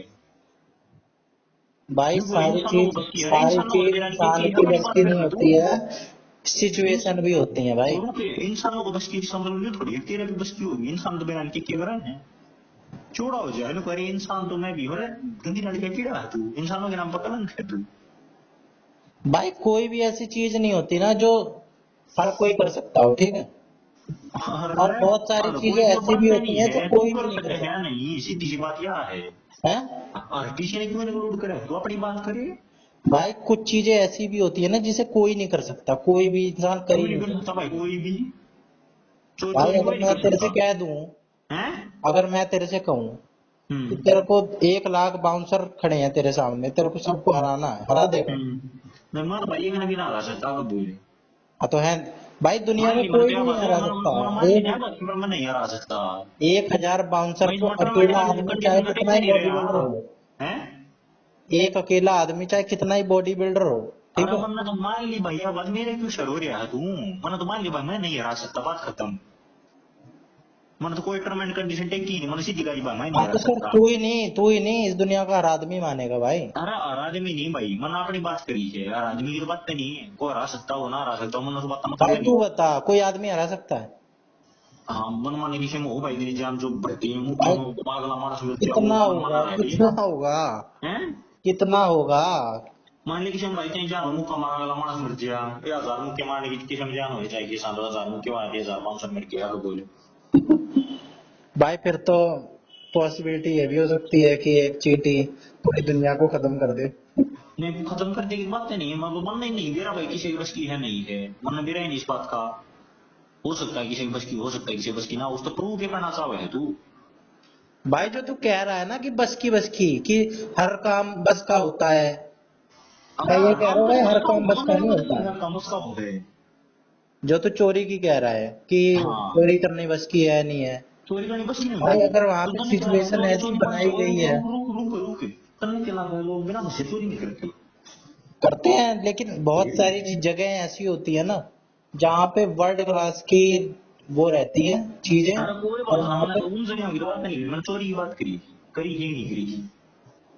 भाई यूं बोले इंसानों को बस की, अरे सारी इंसानों को तो चीज मेरा नहीं इंसान की की अपनी बस बात की कर नहीं ले होती तू। है, सिचुएशन भी होती है भाई। रुक, इंसानों को बस की इसका मतलब ये थोड़ी है तेरे भी बस की होगी, इंसान तो मेरा नहीं की वरण है। चूड़ा हो जाए ना अरे इंसान तो मैं भी हो रहा गंदी नाली का कीड़ा है तू, इंसानों के नाम पर कलंक है तू। भाई कोई भी ऐसी चीज नहीं होती ना जो हर कोई कर सकता हो, ठीक है। और अरे बहुत सारी और चीजें कोई जो ऐसी भी बात नहीं होती हैं जो है तू कोई भी कर नहीं कर सके है सकता नहीं, सीधी सी बात यह है। है। और किसी ने क्यों इंक्लूड करे तो अपनी बात करे। भाई कुछ चीजें ऐसी भी होती है ना जिसे कोई नहीं कर सकता, कोई भी इंसान कर ही कोई नहीं नहीं कर सकता सकता। भाई, कोई भी भाई चोरी अगर कोई नहीं मैं कर तेरे से सकता कह दूं, है। अगर मैं तेरे से कहूं कि हम्म। तेरे को 1 लाख बाउंसर खड़े हैं तेरे सामने, तेरे को सबको हराना है, हरा देगा। मैं मर भाई मैंने भी ना रहा सकता कब बोले। हाँ तो है भाई, दुनिया मान में ली मन कोई क्या भी नहीं बात है, हरा मन सकता। मन मान ली क्या एक बात है, पर मैं नहीं हरा सकता। 1,000 बाउंसर मैं इस को मटर में अकेला मैंने आदमी चाहे कंडीशन कितना देखे ही नहीं बॉडी रहा बिल्डर हो, है। एक अकेला आदमी चाहे कितना ही बॉडी बिल्डर हो, ठीक अरे है। मन्ना तो मान ली भैया बाद मेरे क्यों शर हो रहा है तू। मन्ना तो मान ली भाई मैं नहीं हरा सकता, बात खत्म। मैंने तो कोई टर्म एंड कंडीशन टेक की नहीं, मैंने सीधी गाड़ी भाई मैं नहीं हाँ हरा तो फिर सकता। तू ही नहीं इस दुनिया का हर आदमी मानेगा भाई। अरे हर आदमी नहीं भाई, मैंने अपनी बात करी है, हर आदमी की तो बात नहीं है, को हरा सकता हो ना हरा सकता हो मैंने तो बात का मतलब भाई है नहीं। तू बता, कोई आदमी हरा सकता है? हाँ मन माने की हो भाई मेरी जान जो बढ़ती है मुख्य भाई में पागला मानस मिलती है वो कितना मन होगा, माना है कितना होगा, हैं। कितना होगा? मान ली किसी भाई कहीं जानो मुक्का मारने वाला मानस मिल गया, 1000 मुक्के मारने की किसी में जान हो जाए कि 7,000 मुक्के मार दिए 1,500 मिल गया तो बोले। भाई फिर तो पॉसिबिलिटी ये भी हो सकती है कि एक चींटी पूरी दुनिया को खत्म कर दे। नहीं खत्म करने की बात नहीं है, मतलब मन नहीं मेरा भाई किसी के बस की है नहीं है, मन मेरा ही नहीं इस बात का। हो सकता है किसी के बस की, हो सकता है किसी के बस की ना, उस तो प्रूव के करना चाहे है तू। भाई जो तू कह रहा है ना कि बस की कि हर काम बस का होता है, अब मैं ये हर कह रहा काम हूँ तो भाई नहीं हर बता, काम बस मन का मेरे नहीं को होता नहीं है। हर काम उसका हो है। जो तू चोरी की कह रहा है कि हाँ चोरी करनी बस की है नहीं है, चोरी करनी बस की नहीं भाई भाई। अगर वहां तो पे दुनिया के सिचुएशन लोग ऐसी चोरी पानी बनाई रुक गई रुक है, रुक रुक रुक रुक करने के अलावा लोग बिना मुझसे चोरी नहीं करते। करते हैं, लेकिन बहुत सारी जगह ऐसी होती है ना जहाँ पे वर्ल्ड क्लास की वो रहती है चीजें, अरे कोई और बात ना, वहां मैंने पे तो उन जगह की तो बात नहीं की, मैंने चोरी की बात करी, करी ही नहीं करी।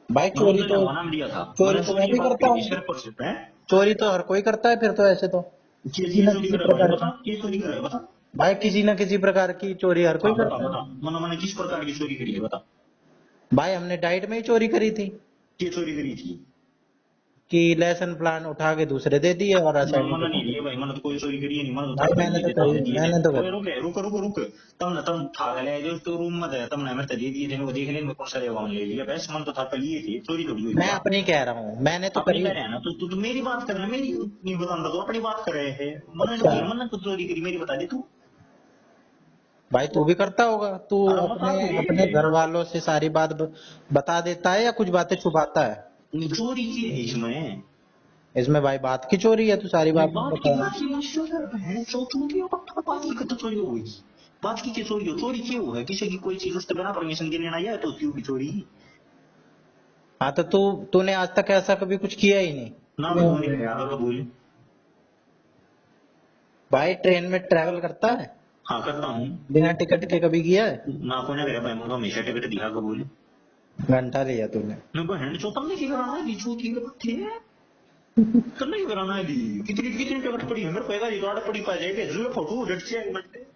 भाई मैंने उन जगह का नाम लिया था, चोरी मैंने तो चोरी मैं की भी बात करता करी थी हूँ, सिर्फ और सिर्फ है। चोरी तो हर कोई करता है फिर तो, ऐसे तो किसी ये न चोरी किसी करे भाई प्रकार बता, की, ये चोरी करे बता। भाई किसी न किसी प्रकार की चोरी हर कोई हाँ बता करता बता, है। मैंने किस प्रकार की चोरी करी है बता। भाई हमने डाइट में ही चोरी करी थी ये चोरी करी थी। कि लेसन प्लान उठा के दूसरे दे दिए और असाइनमेंट मैंने उठा नहीं के लिए दे भाई, दिए। मैंने तो कोई चोरी करी है नहीं, मैंने तो भाई था मैंने ये तो दे करी, तमने दिए थे। मैंने तो ओए करी। रुक रुक रुक रुक, तम ठा ले जो तो रूम में था तमने मेरे दे दिए थे, वो देखने में कौन सा रेवा ले लिया बस, मन तो था कल ये थी चोरी थोड़ी हुई मैं था। अपनी कह रहा हूँ, मैंने तो अपनी करी। कह रहे हैं ना, तो मेरी बात करना, मेरी नहीं बताना, तो अपनी बात कर रहे हैं। मैंने नहीं अच्छा बोला मैंने कुछ चोरी करी, मेरी बता दे तू। भाई तू भी करता होगा, तू अरे बता अपने अपने दे। घर वालों से सारी बात बता देता है या कुछ बातें छुपाता है? चोरी की है इसमें। इसमें भाई बात की चोरी है, तू सारी नहीं बात नहीं बात की बता रहा। बात की बात क्यों है, चोरी बात की तो चोरी हो गई। बात की चोरी हो, चोरी क्यों है, किसी की कोई चीज उसके बिना परमिशन के लेना आया तो क्यों की चोरी। हाँ तो तूने आज तक ऐसा कभी कुछ किया ही नहीं? ना भाई मैंने कहा यार बोल। भाई ट्रेन में ट्रैवल करता है हाँ करता हूँ। बिना टिकट के, कभी किया है? ना को ना करे भाई, मुझे हमेशा टिकट दिखा कबूल। घंटा लिया तूने? मैं बहन चौथा नहीं कराना है बीचू की थे, तो नहीं कराना है दी कितनी कितनी टिकट पड़ी है मेरे पैदा जी तो पड़ी पा जाएगी जो फोटो रेट से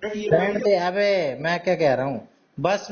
रहने दे, अबे मैं क्या कह रहा हूँ, बस में